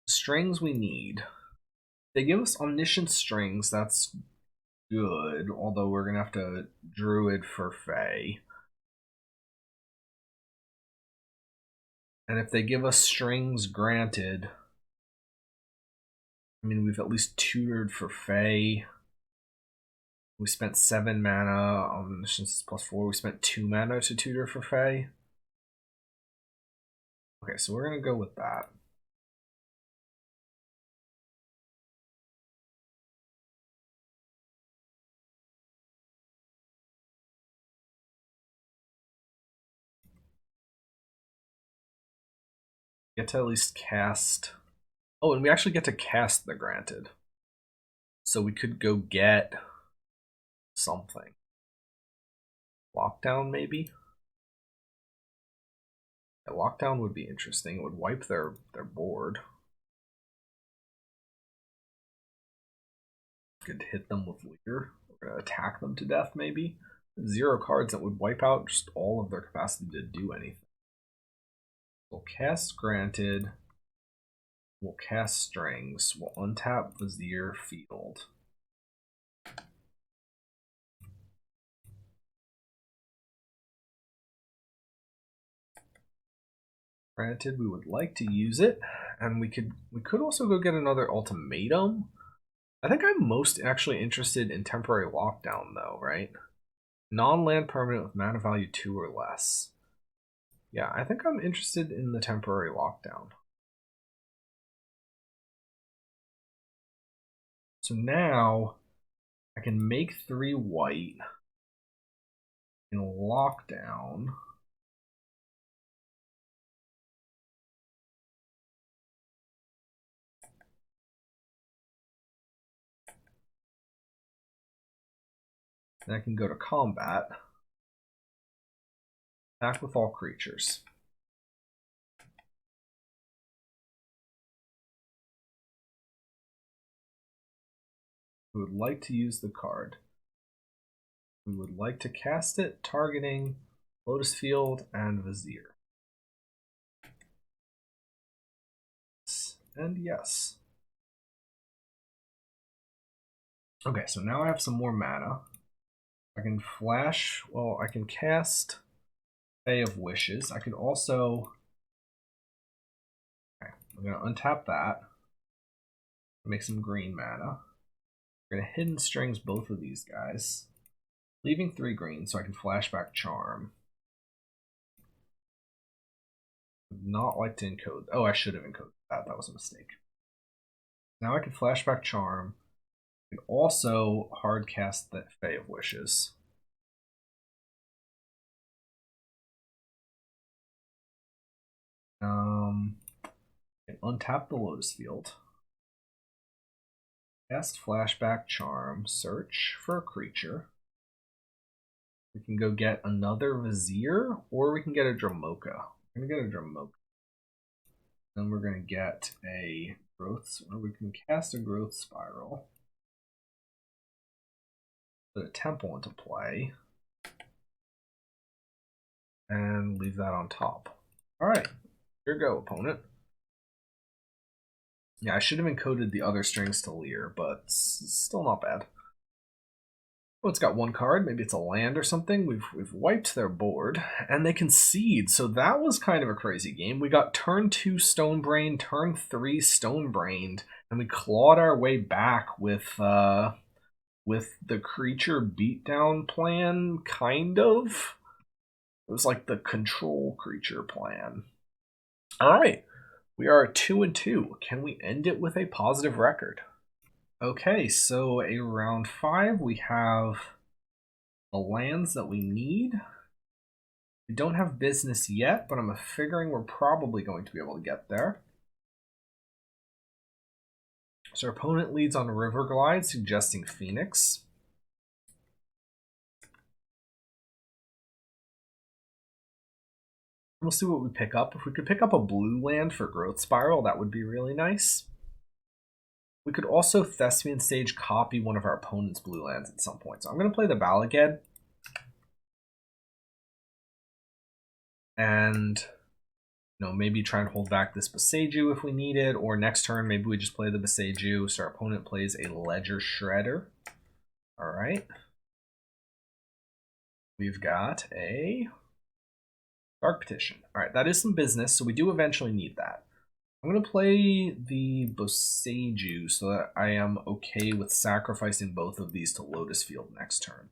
Strings we need. They give us Omniscience strings. That's good. Although we're gonna have to Druid for Fae. And if they give us strings granted, I mean, we've at least tutored for Fae. We spent 7 mana on missions +4. We spent 2 mana to tutor for Fae. Okay, so we're going to go with that. Get to at least cast... Oh, and we actually get to cast the Granted. So we could go get something. Lockdown, maybe? Yeah, Lockdown would be interesting. It would wipe their board. Could hit them with Leer. We're going to attack them to death, maybe? 0 cards that would wipe out just all of their capacity to do anything. We'll cast Granted. We'll cast Strings. We'll untap Vizier Field. Granted, we would like to use it, and we could also go get another Ultimatum. I think I'm most actually interested in Temporary Lockdown, though, right? Non-land permanent with mana value 2 or less. Yeah, I think I'm interested in the Temporary Lockdown. So now I can make 3 white in Lockdown. Then I can go to combat. Attack with all creatures. We would like to use the card. We would like to cast it, targeting Lotus Field and Vizier. And yes. Okay, so now I have some more mana. I can flash, well, I can cast Bay of Wishes. I could also, okay, I'm going to untap that, make some green mana. We're going to Hidden Strings both of these guys, leaving 3 green so I can flashback Charm. Would not like to encode. Oh, I should have encoded that. That was a mistake. Now I can flashback Charm. I can also hard cast the Bay of Wishes. Untap the Lotus Field. Cast Flashback Charm. Search for a creature. We can go get another Vizier, or we can get a Dromoka. We're going to get a Dromoka. Then we're going to get a Growth, or we can cast a Growth Spiral. Put a Temple into play. And leave that on top. Alright, here you go, opponent. Yeah, I should have encoded the other strings to Leer, but it's still not bad. Oh, it's got 1 card. Maybe it's a land or something. We've wiped their board, and they concede. So that was kind of a crazy game. We got turn 2 Stonebrained, turn 3 Stonebrained, and we clawed our way back with the creature beatdown plan, kind of. It was like the control creature plan. All right, we are 2-2. Can we end it with a positive record? Okay, so a round 5, we have the lands that we need. We don't have business yet, but I'm figuring we're probably going to be able to get there. So our opponent leads on River Glide, suggesting Phoenix. We'll see what we pick up. If we could pick up a blue land for Growth Spiral, that would be really nice. We could also Thespian Stage copy one of our opponent's blue lands at some point. So I'm going to play the Balaged. And, you know, maybe try and hold back this Boseiju if we need it. Or next turn, maybe we just play the Boseiju. So our opponent plays a Ledger Shredder. All right. We've got a Dark Petition. All right, that is some business, so we do eventually need that. I'm going to play the Boros Aggro so that I am okay with sacrificing both of these to Lotus Field next turn.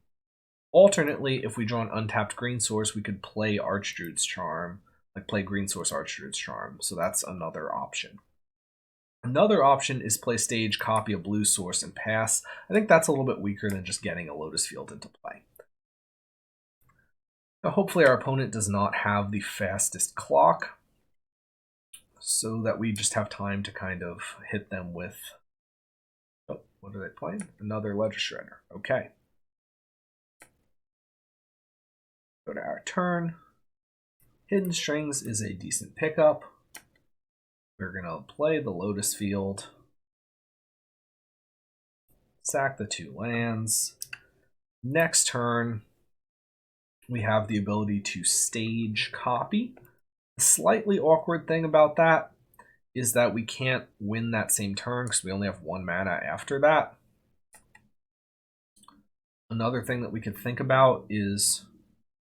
Alternately, if we draw an untapped green source, we could play Archdruid's Charm, like play green source Archdruid's Charm, so that's another option. Another option is play stage, copy a blue source, and pass. I think that's a little bit weaker than just getting a Lotus Field into play. Now, hopefully our opponent does not have the fastest clock, so that we just have time to kind of hit them with... Oh, what are they playing? Another Ledger Shredder. Okay. Go to our turn. Hidden Strings is a decent pickup. We're going to play the Lotus Field. Sack the 2 lands. Next turn, we have the ability to stage copy. The slightly awkward thing about that is that we can't win that same turn because we only have 1 mana after that. Another thing that we could think about is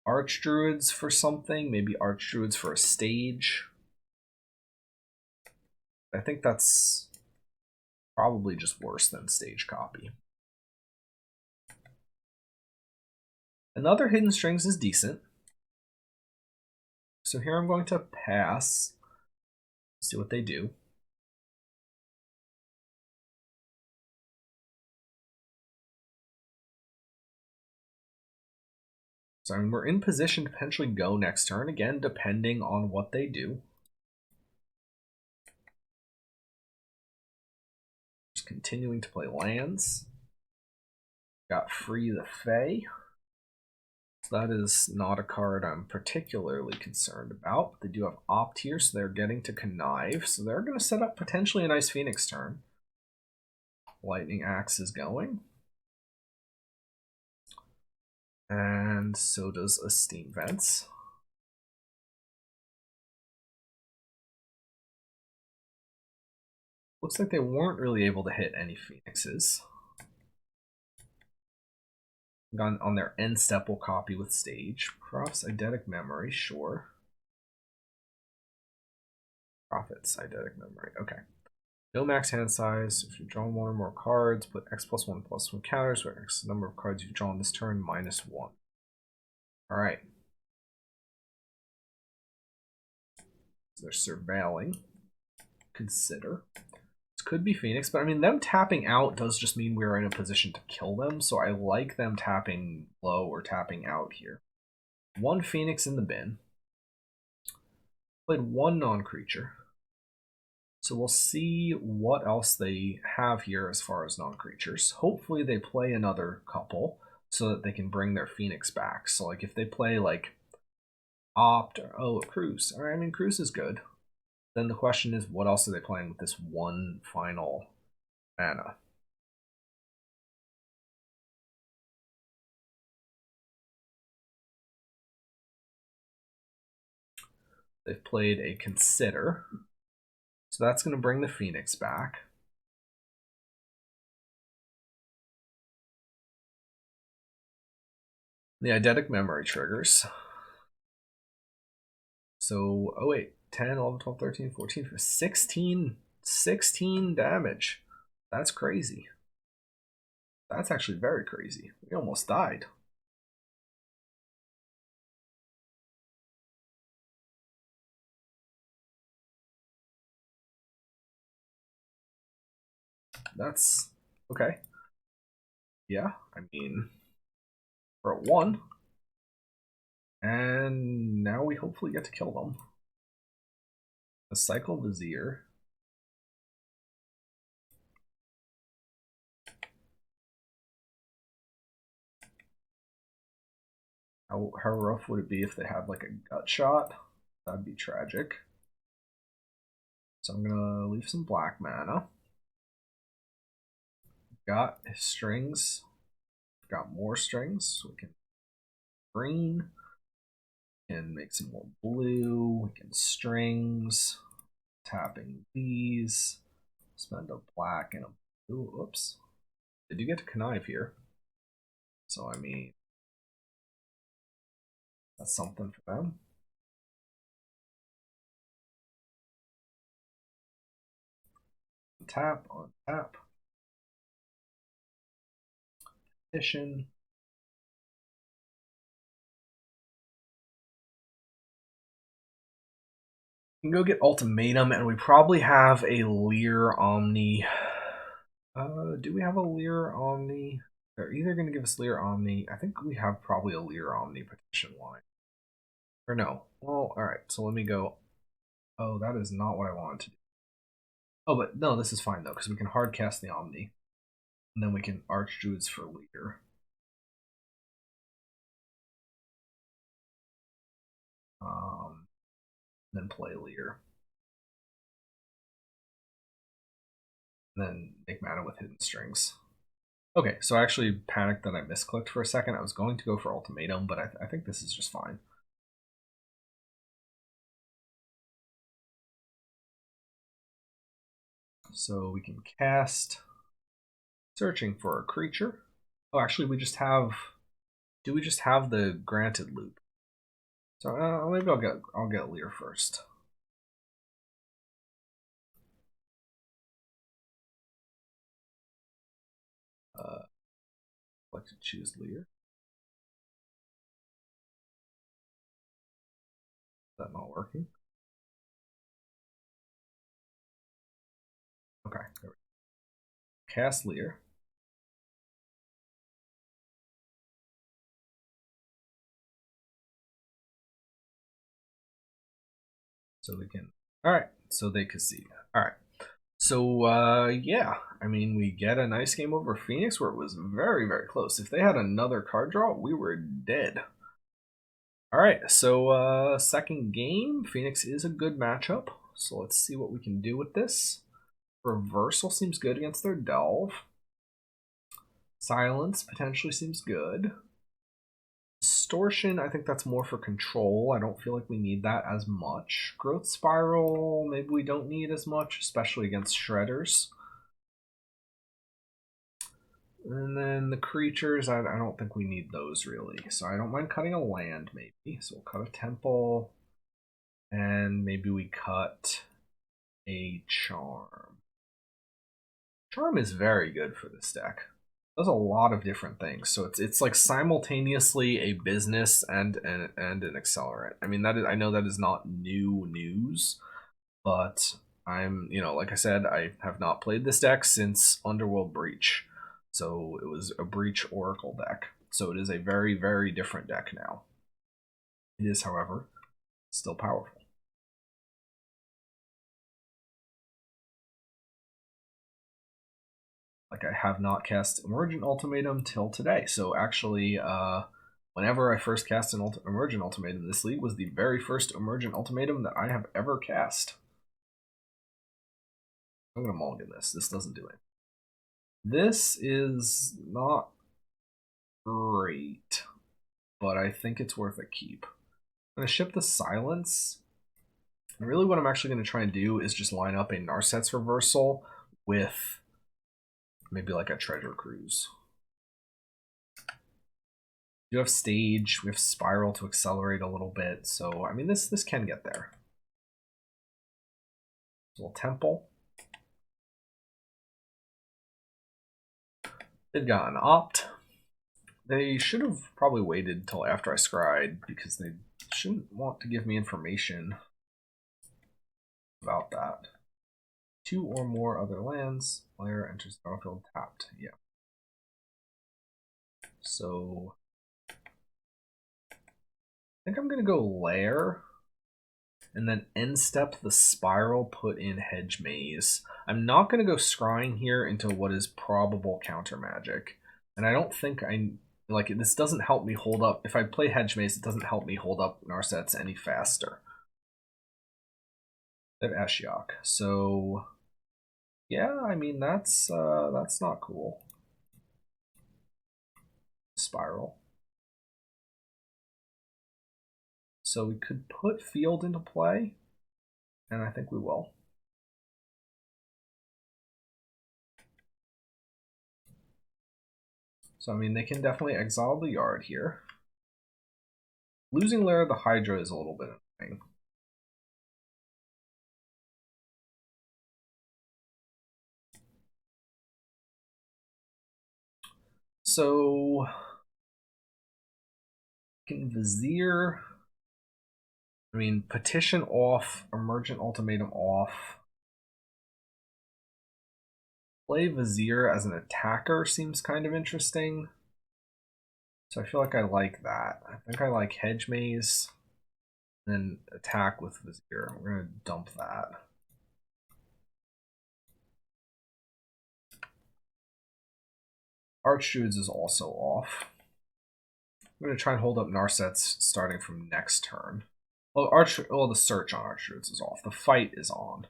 Archdruids for something, maybe Archdruids for a stage. I think that's probably just worse than stage copy. Another Hidden Strings is decent. So here I'm going to pass. See what they do. So I mean, we're in position to potentially go next turn, again, depending on what they do. Just continuing to play lands. Got Free the Fae. So that is not a card I'm particularly concerned about. They do have Opt here, so they're getting to Connive. So they're going to set up potentially a nice Phoenix turn. Lightning Axe is going. And so does a Steam Vents. Looks like they weren't really able to hit any Phoenixes. On their end step, will copy with stage. Prof's Eidetic Memory, sure. Profit's Eidetic Memory, okay. No max hand size. If you've drawn 1 or more cards, put X+1/+1 counters where X number of cards you've drawn this turn -1. Alright. So they're surveilling. Consider. This could be Phoenix, but I mean, them tapping out does just mean we're in a position to kill them, so I like them tapping low or tapping out here. 1 Phoenix in the bin. Played 1 non-creature. So we'll see what else they have here as far as non-creatures. Hopefully they play another couple so that they can bring their Phoenix back. So like if they play like Opt or Cruise. All right, I mean Cruise is good. Then the question is, what else are they playing with this 1 final mana? They've played a Consider. So that's going to bring the Phoenix back. The Eidetic Memory triggers. So, oh wait, 10, 11, 12, 13, 14, 16 damage. That's crazy. That's actually very crazy. We almost died. That's okay. Yeah, I mean, we're at 1. And now we hopefully get to kill them. A Cycle Vizier. How rough would it be if they had like a gut shot? That'd be tragic. So I'm gonna leave some black mana. Got strings. Got more strings. So we can green. And make some more blue. We can strings. Tapping these. Spend a black and a blue. Oops. They do get to connive here. So I mean, that's something for them. tap, on tap. Petition. We can go get Ultimatum, and we probably have a Lear Omni. Do we have a Lear Omni? They're either going to give us Lear Omni. I think we have probably a Lear Omni petition line. Or no. Well, alright, so let me go. Oh, that is not what I wanted to do. Oh, but no, this is fine though, because we can hard cast the Omni. And then we can Archdruids for Lear. Then play Lear. And then make mana with Hidden Strings. Okay, so I actually panicked that I misclicked for a second. I was going to go for Ultimatum, but I think this is just fine. So we can cast Searching for a Creature. Oh, actually, we just have... Do we just have the Granted loop? So maybe I'll get Lear first. I'd like to choose Lear. Is that not working? Okay, there we go. Cast Lear. So we can... Alright, so they could see. Alright. So, yeah, I mean, we get a nice game over Phoenix where it was very, very close. If they had another card draw, we were dead. All right, so second game, Phoenix is a good matchup. So let's see what we can do with this. Reversal seems good against their Delve. Silence potentially seems good. Distortion, I think that's more for control. I don't feel like we need that as much. Growth Spiral, maybe we don't need as much, especially against Shredders. And then the creatures, I don't think we need those really. So I don't mind cutting a land maybe. So we'll cut a temple. And maybe we cut a charm. Charm is very good for this deck. It does a lot of different things. So it's like simultaneously a business and an accelerant. I mean, that is, I know that is not new news, but I'm, like I said, I have not played this deck since Underworld Breach. So it was a Breach Oracle deck. So it is a very, very different deck now. It is, however, still powerful. Like, I have not cast Emergent Ultimatum till today. So actually, whenever I first cast an Emergent Ultimatum, this league was the very first Emergent Ultimatum that I have ever cast. I'm going to mulligan this. This doesn't do it. This is not great, but I think it's worth a keep. I'm going to ship the Silence. And really what I'm actually going to try and do is just line up a Narset's Reversal with maybe like a Treasure Cruise. You have Stage, we have Spiral to accelerate a little bit, so I mean this can get there. A little Temple. They've got an Opt. They should have probably waited till after I scryed because they shouldn't want to give me information about that. 2 or more other lands. Player enters the battlefield tapped. Yeah. So I think I'm gonna go Lair and then end step the Spiral, put in Hedge Maze. I'm not gonna go scrying here into what is probable counter magic. And I don't think this doesn't help me hold up. If I play Hedge Maze, it doesn't help me hold up Narsets any faster. They have Ashiok. So yeah, I mean that's not cool. Spiral. So we could put Field into play, and I think we will. So I mean they can definitely exile the Yard here. Losing Lair of the Hydra is a little bit annoying. so can Vizier. I mean, Petition off, Emergent Ultimatum off. Play Vizier as an attacker seems kind of interesting. So I feel like I like that. I think I like Hedge Maze, then attack with Vizier. We're going to dump that. Archdruids is also off. I'm going to try and hold up Narsets starting from next turn. Well, the search on Archdruids is off. The fight is on.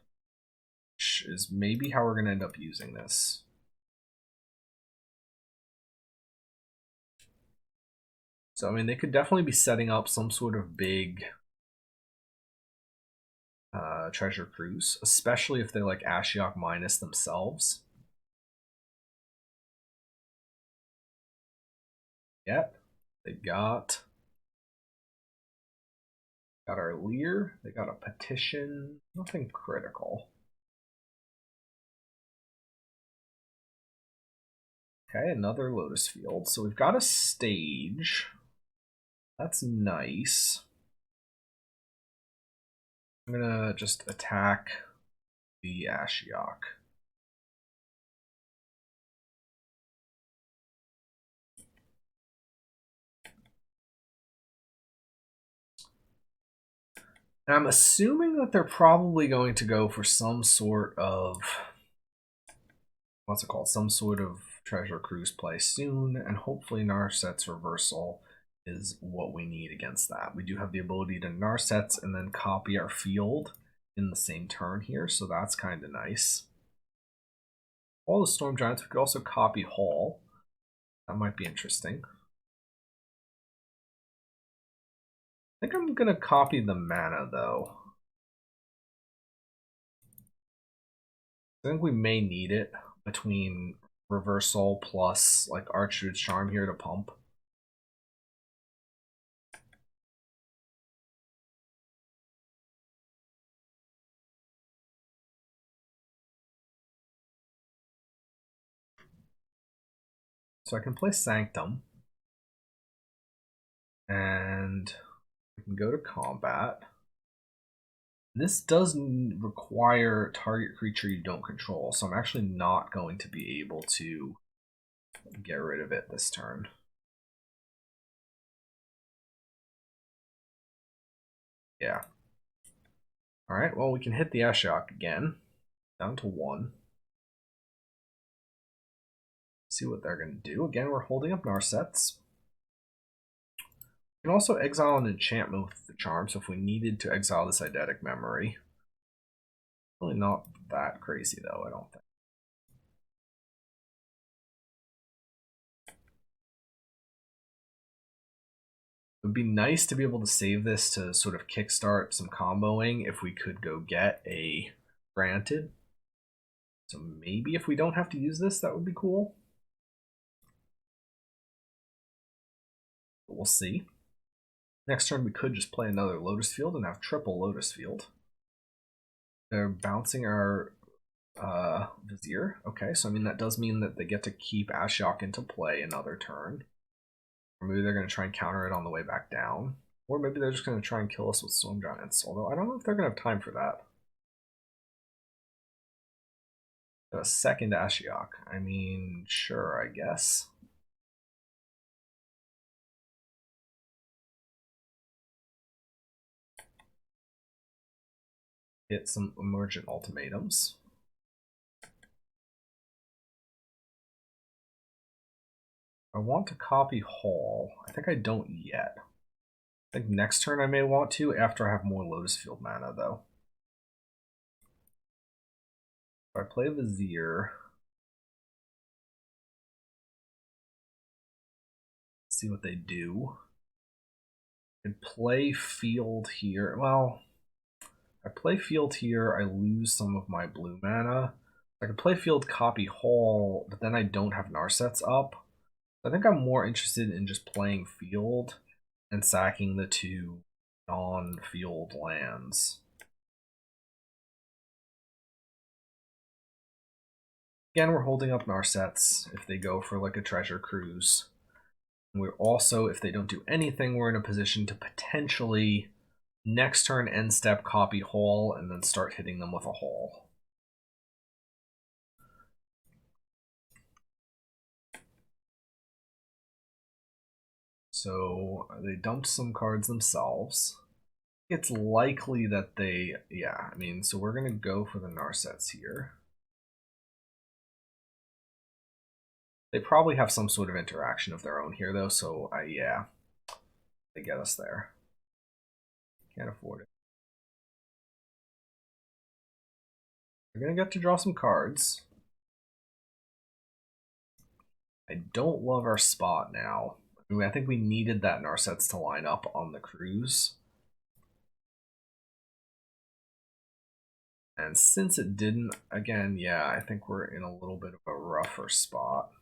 Which is maybe how we're going to end up using this. So, I mean, they could definitely be setting up some sort of big treasure cruise, especially if they like Ashiok minus themselves. Yep, they got our Leer, they got a Petition, nothing critical. Okay, another Lotus Field. So we've got a stage. That's nice. I'm gonna just attack the Ashiok. And I'm assuming that they're probably going to go for some sort of, what's it called? Some sort of treasure cruise play soon, and hopefully Narset's reversal is what we need against that. We do have the ability to Narsets and then copy our field in the same turn here, so that's kind of nice. All the Storm Giants, we could also copy Hall. That might be interesting. I think I'm going to copy the mana, though. I think we may need it between reversal plus like Archdruid's Charm here to pump. So I can play Sanctum. And we can go to combat. This does require target creature you don't control, so I'm actually not going to be able to get rid of it this turn. Yeah. Alright, well, we can hit the Ashiok again. Down to 1. See what they're going to do. Again, we're holding up Narsets. We can also exile an enchantment with the charm, so if we needed to exile this Eidetic Memory. Really not that crazy, though, I don't think. It would be nice to be able to save this to sort of kickstart some comboing if we could go get a Granted. So maybe if we don't have to use this, that would be cool. But we'll see. Next turn, we could just play another Lotus Field and have triple Lotus Field. They're bouncing our Vizier. Okay, so I mean, that does mean that they get to keep Ashiok into play another turn. Or maybe they're going to try and counter it on the way back down. Or maybe they're just going to try and kill us with Storm Giants. Although I don't know if they're going to have time for that. A second Ashiok. I mean, sure, I guess. Hit some Emergent Ultimatums. I want to copy Hall. I think I don't yet. I think next turn I may want to after I have more Lotus Field mana, though. If I play Vizier, see what they do. I can play Field here. Well, if I play Field here, I lose some of my blue mana. I can play Field, copy Hall, but then I don't have Narsets up. I think I'm more interested in just playing Field and sacking the 2 non-field lands. Again, we're holding up Narsets if they go for like a treasure cruise. And we're also, if they don't do anything, we're in a position to potentially next turn end step copy Haul and then start hitting them with a Haul. So they dumped some cards themselves. It's likely that they, yeah, I mean, so we're going to go for the Narsets here. They probably have some sort of interaction of their own here, though, so yeah, they get us there. Can't afford it. We're going to get to draw some cards. I don't love our spot now. I mean, I think we needed that Narsets to line up on the cruise. And since it didn't, again, yeah, I think we're in a little bit of a rougher spot.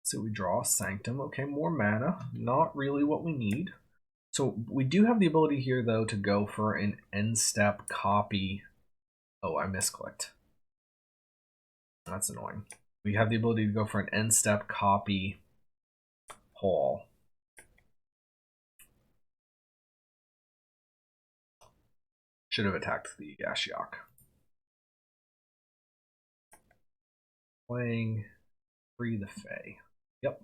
So we draw Sanctum. Okay, more mana. Not really what we need. So we do have the ability here, though, to go for an end step copy. Oh, I misclicked. That's annoying. We have the ability to go for an end step copy Haul. Should have attacked the Ashiok. Playing Free the Fae. Yep.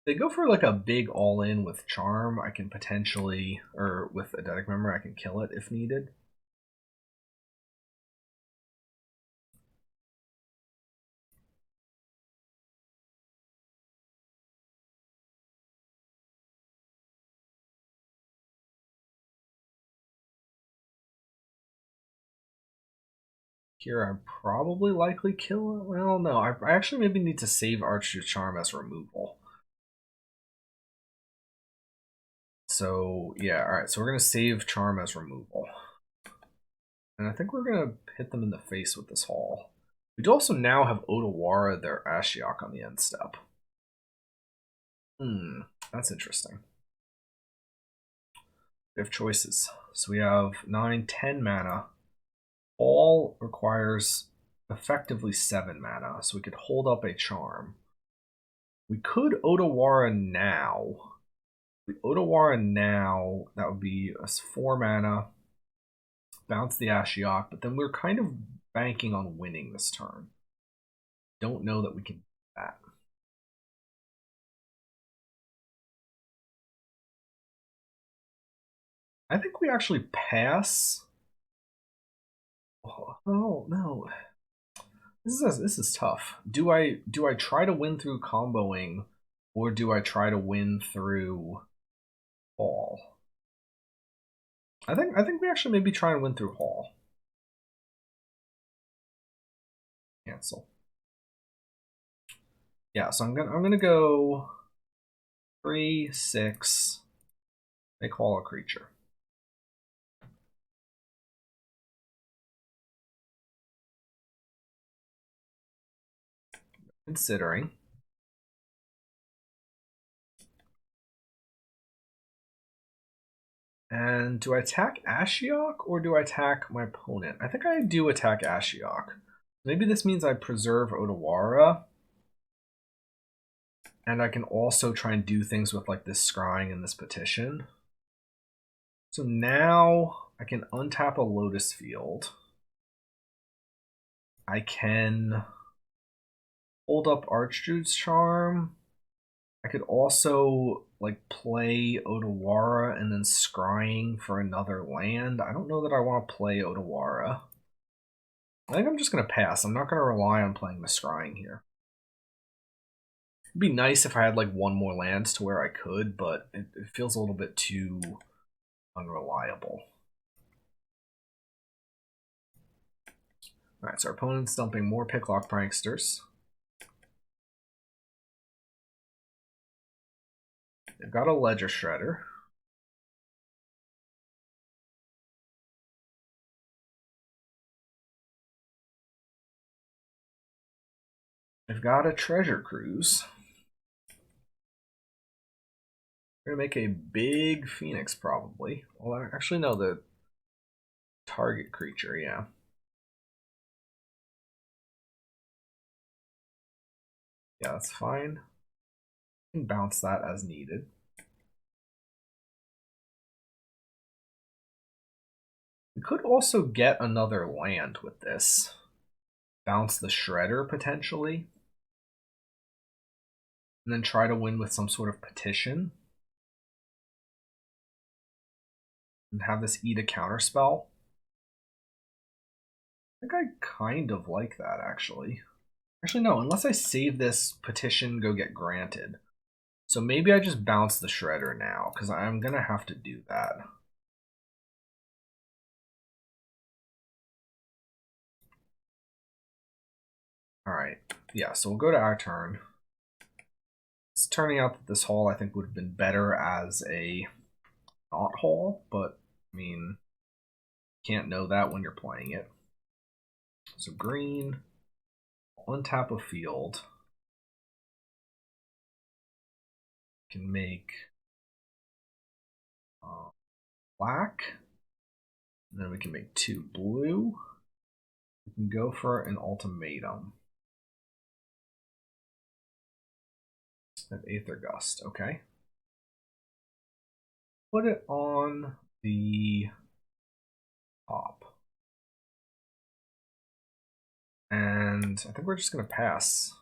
They go for like a big all-in with Charm. I can potentially, or with Eidetic Memory, I can kill it if needed. Here, I probably likely kill it. Well, no, I actually maybe need to save Archduke's Charm as removal. So, yeah, alright, so we're going to save Charm as removal. And I think we're going to hit them in the face with this Haul. We do also now have Otawara, their Ashiok, on the end step. That's interesting. We have choices. So we have 9, 10 mana. All requires effectively 7 mana, so we could hold up a Charm. We could Otawara now. If we Otawara now, that would be a 4 mana, bounce the Ashiok, but then we're kind of banking on winning this turn. Don't know that we can do that. I think we actually pass. Oh no. This is tough. Do I try to win through comboing, or do I try to win through Haul? I think we actually maybe try and win through Haul. Cancel. Yeah, so I'm gonna go 3, 6. Make Haul a creature. Considering. And do I attack Ashiok or do I attack my opponent? I think I do attack Ashiok. Maybe this means I preserve Otawara. And I can also try and do things with like this scrying and this petition. So now I can untap a Lotus Field. I can hold up Archduke's Charm. I could also like play Otawara and then scrying for another land. I don't know that I want to play Otawara. I think I'm just going to pass. I'm not going to rely on playing the scrying here. It'd be nice if I had like one more land to where I could, but it feels a little bit too unreliable. Alright, so our opponent's dumping more Picklock Pranksters. They've got a Ledger Shredder. I've got a treasure cruise. We're gonna make a big phoenix probably. Well, actually no, the target creature, yeah. Yeah, that's fine. We can bounce that as needed. We could also get another land with this. Bounce the Shredder potentially. And then try to win with some sort of petition. And have this eat a counterspell. I think I kind of like that, actually. Actually, no, unless I save this petition, go get granted. So maybe I just bounce the Shredder now, because I'm going to have to do that. Alright, yeah, so we'll go to our turn. It's turning out that this hall, I think, would have been better as a not hall, but, I mean, can't know that when you're playing it. So green, untap a field. Can make black. And then we can make 2 blue. We can go for an ultimatum. At Aether Gust, okay. Put it on the top. And I think we're just going to pass.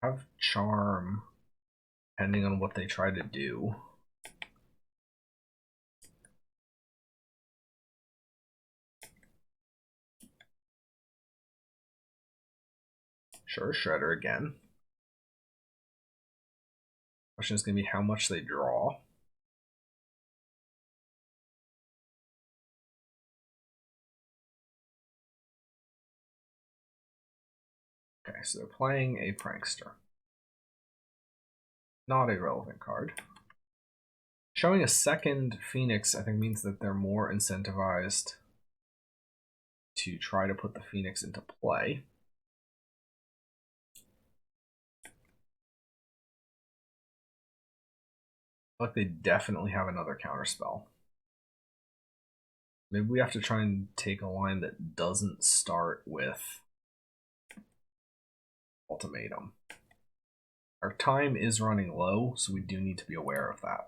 Have Charm, depending on what they try to do. Sure, Shredder again. Question is going to be how much they draw. Okay, so they're playing a Prankster. Not a relevant card. Showing a second Phoenix, I think, means that they're more incentivized to try to put the Phoenix into play. Like they definitely have another counterspell. Maybe we have to try and take a line that doesn't start with ultimatum. Our time is running low, so we do need to be aware of that.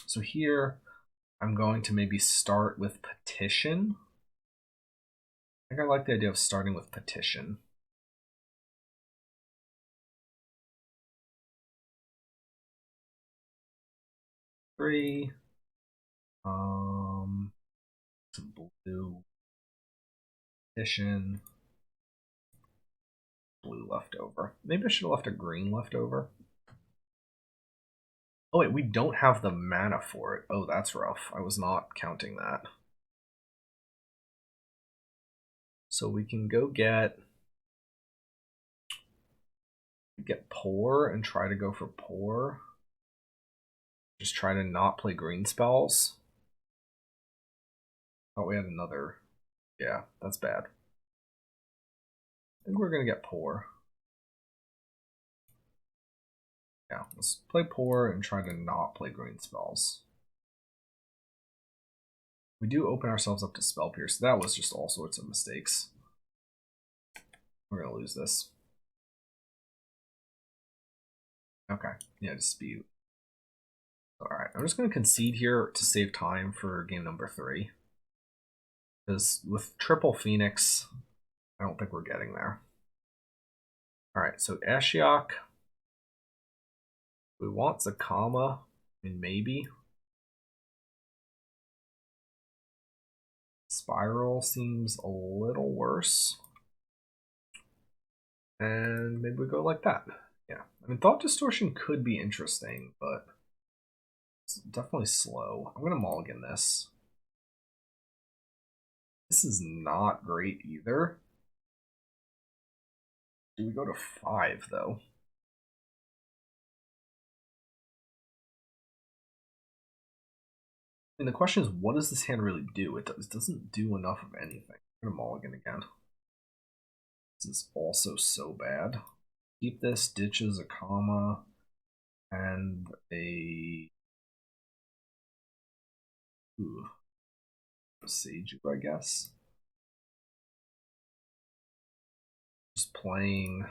So here, I'm going to maybe start with petition. I think I like the idea of starting with petition. Three. Some blue. Petition. Blue left over. Maybe I should have left a green left over. Oh wait, we don't have the mana for it. Oh, that's rough. I was not counting that. So we can go get Pour and try to go for Pour. Just try to not play green spells. Oh, we had another. Yeah, that's bad. I think we're going to get Pour. Yeah, let's play Pour and try to not play green spells. We do open ourselves up to Spell Pierce. That was just all sorts of mistakes. We're going to lose this. Okay, yeah, Dispute. Alright, I'm just going to concede here to save time for game number 3. Because with triple Phoenix, I don't think we're getting there. Alright, so Ashiok. We want Zakama. I mean, maybe. Spiral seems a little worse. And maybe we go like that. Yeah, I mean, Thought Distortion could be interesting, but it's definitely slow. I'm going to mulligan this. This is not great either. Do we go to 5, though? And the question is, what does this hand really do? It doesn't do enough of anything. I'm going to mulligan again. This is also so bad. Keep this, ditches a comma, and a Sage, I guess. Just playing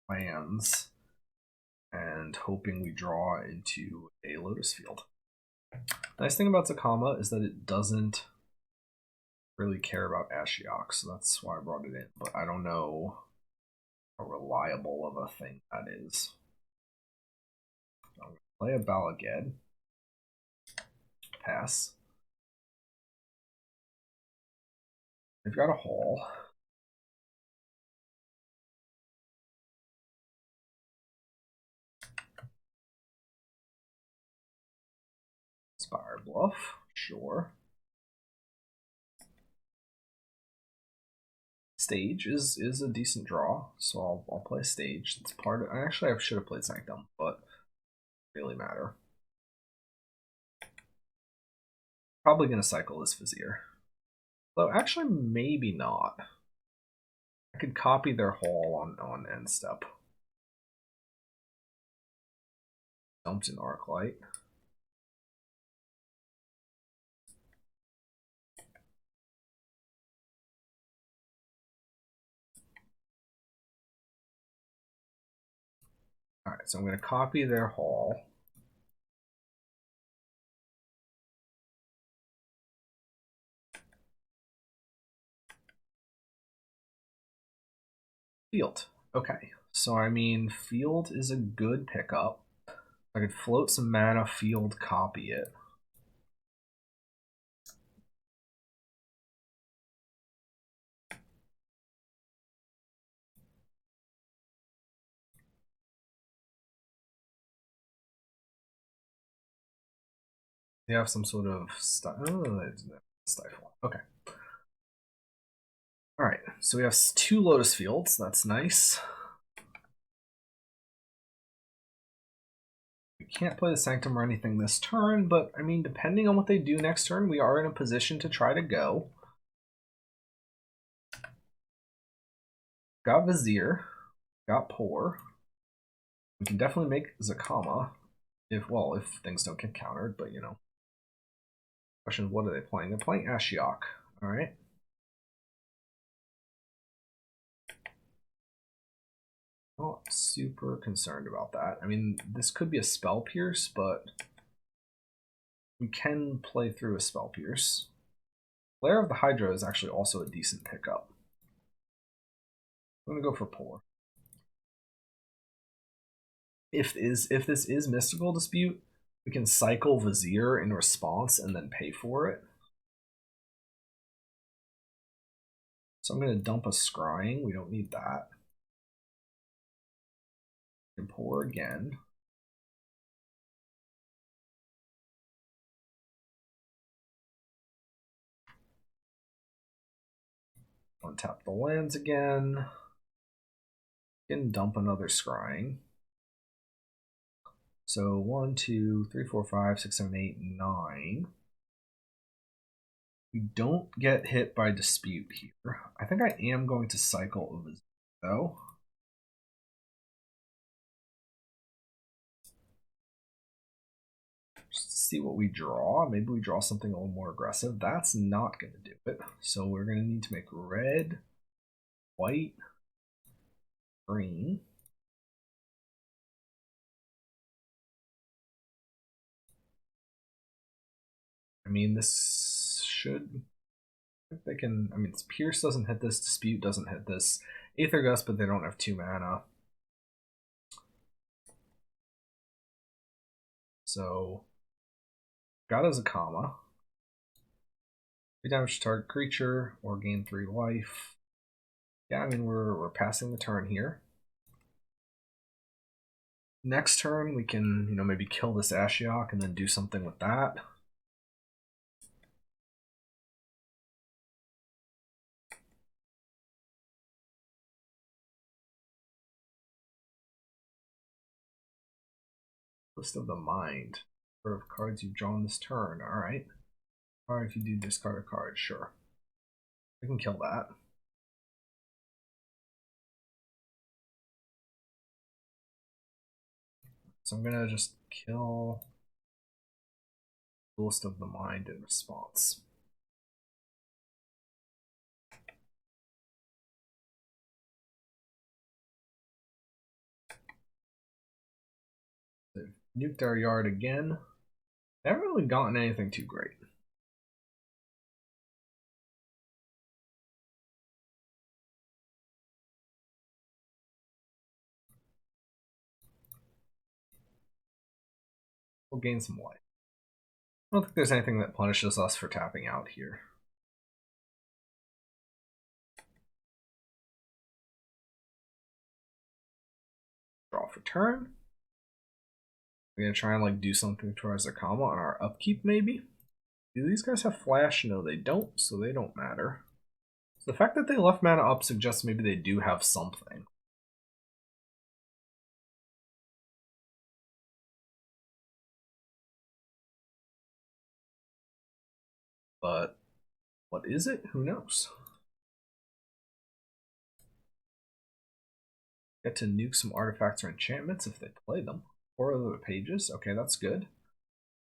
lands and hoping we draw into a Lotus Field. The nice thing about Zakama is that it doesn't really care about Ashiok, so that's why I brought it in, but I don't know how reliable of a thing that is. I'm going to play a Balaged. Pass. They've got a Hall. Spire Bluff, sure. Stage is a decent draw, so I'll play Stage. It's part of. Actually, I should have played Sanctum, but it really matter. Probably gonna cycle this Vizier, though. Actually, maybe not. I could copy their Hall on end step. Dumped an Arclight. Alright, so I'm going to copy their Hall. Field. Okay, so I mean, Field is a good pickup. I could float some mana, Field, copy it. They have some sort of stifle. Okay. Alright, so we have 2 Lotus Fields. That's nice. We can't play the Sanctum or anything this turn, but I mean, depending on what they do next turn, we are in a position to try to go. Got Vizier. Got Poor. We can definitely make Zakama if things don't get countered, but you know. Question, what are they playing? They're playing Ashiok. Alright. Not super concerned about that. I mean, this could be a Spell Pierce, but we can play through a Spell Pierce. Lair of the Hydra is actually also a decent pickup. I'm gonna go for Poor. If this is Mystical Dispute, we can cycle Vizier in response and then pay for it. So I'm gonna dump a Scrying. We don't need that. And Poor again. Untap the lands again. Can dump another Scrying. So 1, 2, 3, 4, 5, 6, 7, 8, 9. We don't get hit by Dispute here. I think I am going to cycle over though. Just to see what we draw. Maybe we draw something a little more aggressive. That's not going to do it. So we're going to need to make red, white, green. I mean, this should... They can... I mean, Pierce doesn't hit this. Dispute doesn't hit this. Aether Gust, but they don't have 2 mana. So... Got as a comma. We damage target creature or gain 3 life. Yeah, I mean, we're passing the turn here. Next turn, we can, you know, maybe kill this Ashiok and then do something with that. List of the Mind. Number of cards you've drawn this turn. Alright. Alright, if you do discard a card, sure. We can kill that. So I'm gonna just kill Duelist of the Mind in response. They've nuked our yard again. They haven't really gotten anything too great. We'll gain some life. I don't think there's anything that punishes us for tapping out here. Draw for turn. We're gonna try and like do something to our Zakama on our upkeep, maybe. Do these guys have flash? No, they don't, so they don't matter. So the fact that they left mana up suggests maybe they do have something. But what is it? Who knows? Get to nuke some artifacts or enchantments if they play them. 4 other pages. Okay, that's good.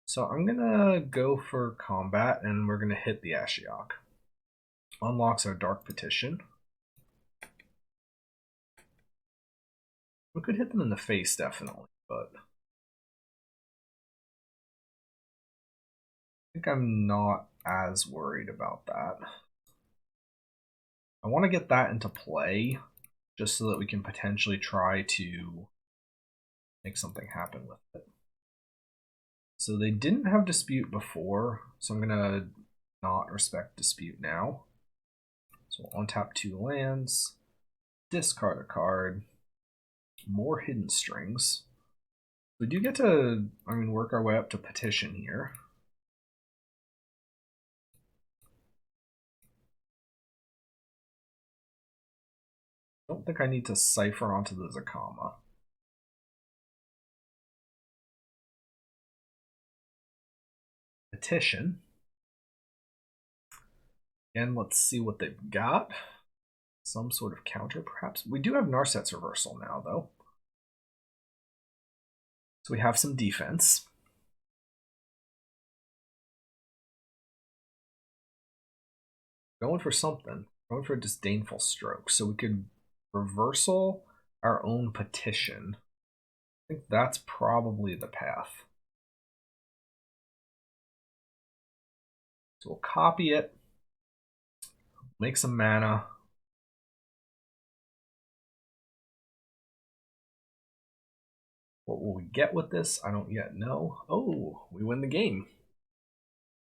So I'm gonna go for combat and we're gonna hit the Ashiok. Unlocks our Dark Petition. We could hit them in the face, definitely, but I think I'm not as worried about that. I want to get that into play just so that we can potentially try to make something happen with it. So they didn't have Dispute before, so I'm gonna not respect Dispute now. So we'll untap 2 lands, discard a card, more Hidden Strings. We do get to, work our way up to Petition here. I don't think I need to cipher onto the Zakama. Petition. Again, let's see what they've got. Some sort of counter, perhaps. We do have Narset's Reversal now, though. So we have some defense. Going for something. Going for a Disdainful Stroke. So we could reversal our own Petition. I think that's probably the path. So we'll copy it. Make some mana. What will we get with this? I don't yet know. Oh, we win the game.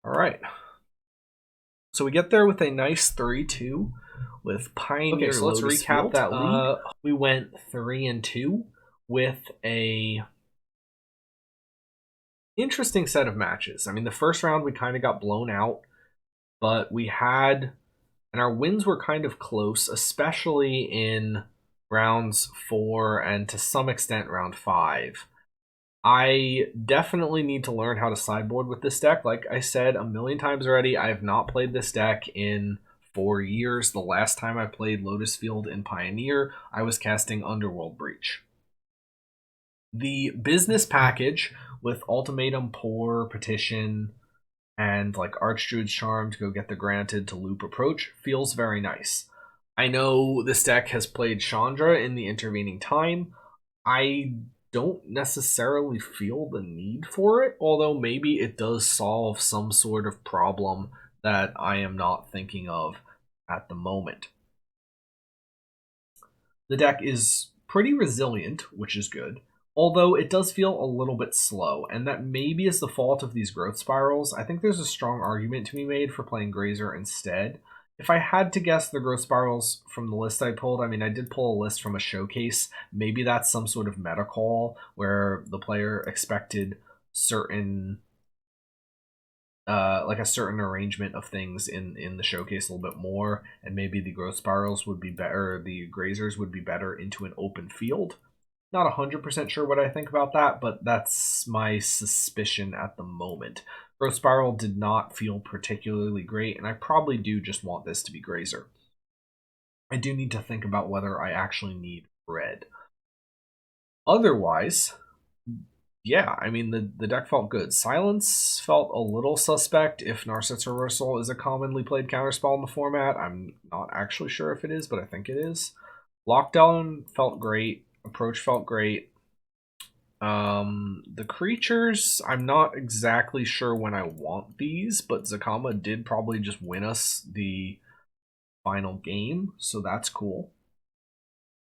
All right. So we get there with a nice 3-2 with Pioneer. Okay, so let's recap that league. We went 3-2 with a interesting set of matches. I mean, the first round we kind of got blown out, but we had, and our wins were kind of close, especially in rounds 4 and to some extent round 5. I definitely need to learn how to sideboard with this deck. Like I said a million times already, I have not played this deck in 4 years. The last time I played Lotus Field in Pioneer, I was casting Underworld Breach. The business package with Ultimatum, Pour, Petition, and like Archdruid's Charm to go get the Granted to loop Approach feels very nice. I know this deck has played Chandra in the intervening time. I don't necessarily feel the need for it, although maybe it does solve some sort of problem that I am not thinking of at the moment. The deck is pretty resilient, which is good, although it does feel a little bit slow, and that maybe is the fault of these growth spirals. I think there's a strong argument to be made for playing Grazer instead. If I had to guess the growth spirals from the list I pulled, I mean, I did pull a list from a showcase. Maybe that's some sort of meta call where the player expected certain, like a certain arrangement of things in the showcase a little bit more, and maybe the growth spirals would be better, the grazers would be better into an open field. Not 100% sure what I think about that, but that's my suspicion at the moment. Growth Spiral did not feel particularly great, and I probably do just want this to be Grazer. I do need to think about whether I actually need red. Otherwise, yeah, I mean, the deck felt good. Silence felt a little suspect if Narset's Reversal is a commonly played counterspell in the format. I'm not actually sure if it is, but I think it is. Lockdown felt great. Approach felt great. The creatures, I'm not exactly sure when I want these, but Zakama did probably just win us the final game, so that's cool.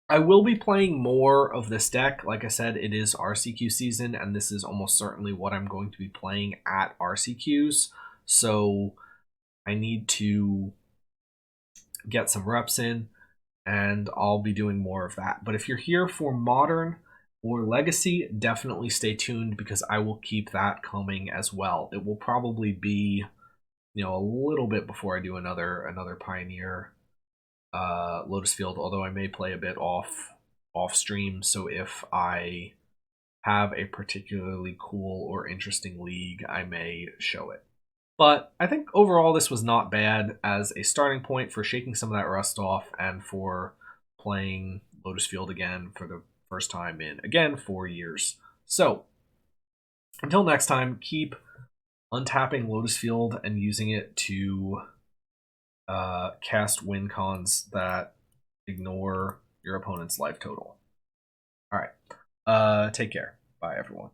I will be playing more of this deck. Like I said, it is RCQ season, and this is almost certainly what I'm going to be playing at RCQs. So I need to get some reps in, and I'll be doing more of that. But if you're here for Modern or Legacy, definitely stay tuned because I will keep that coming as well. It will probably be, a little bit before I do another Pioneer Lotus Field, although I may play a bit off stream. So if I have a particularly cool or interesting league, I may show it. But I think overall this was not bad as a starting point for shaking some of that rust off and for playing Lotus Field again for the first time in, again, 4 years. So until next time, keep untapping Lotus Field and using it to cast win cons that ignore your opponent's life total. All right. Take care. Bye, everyone.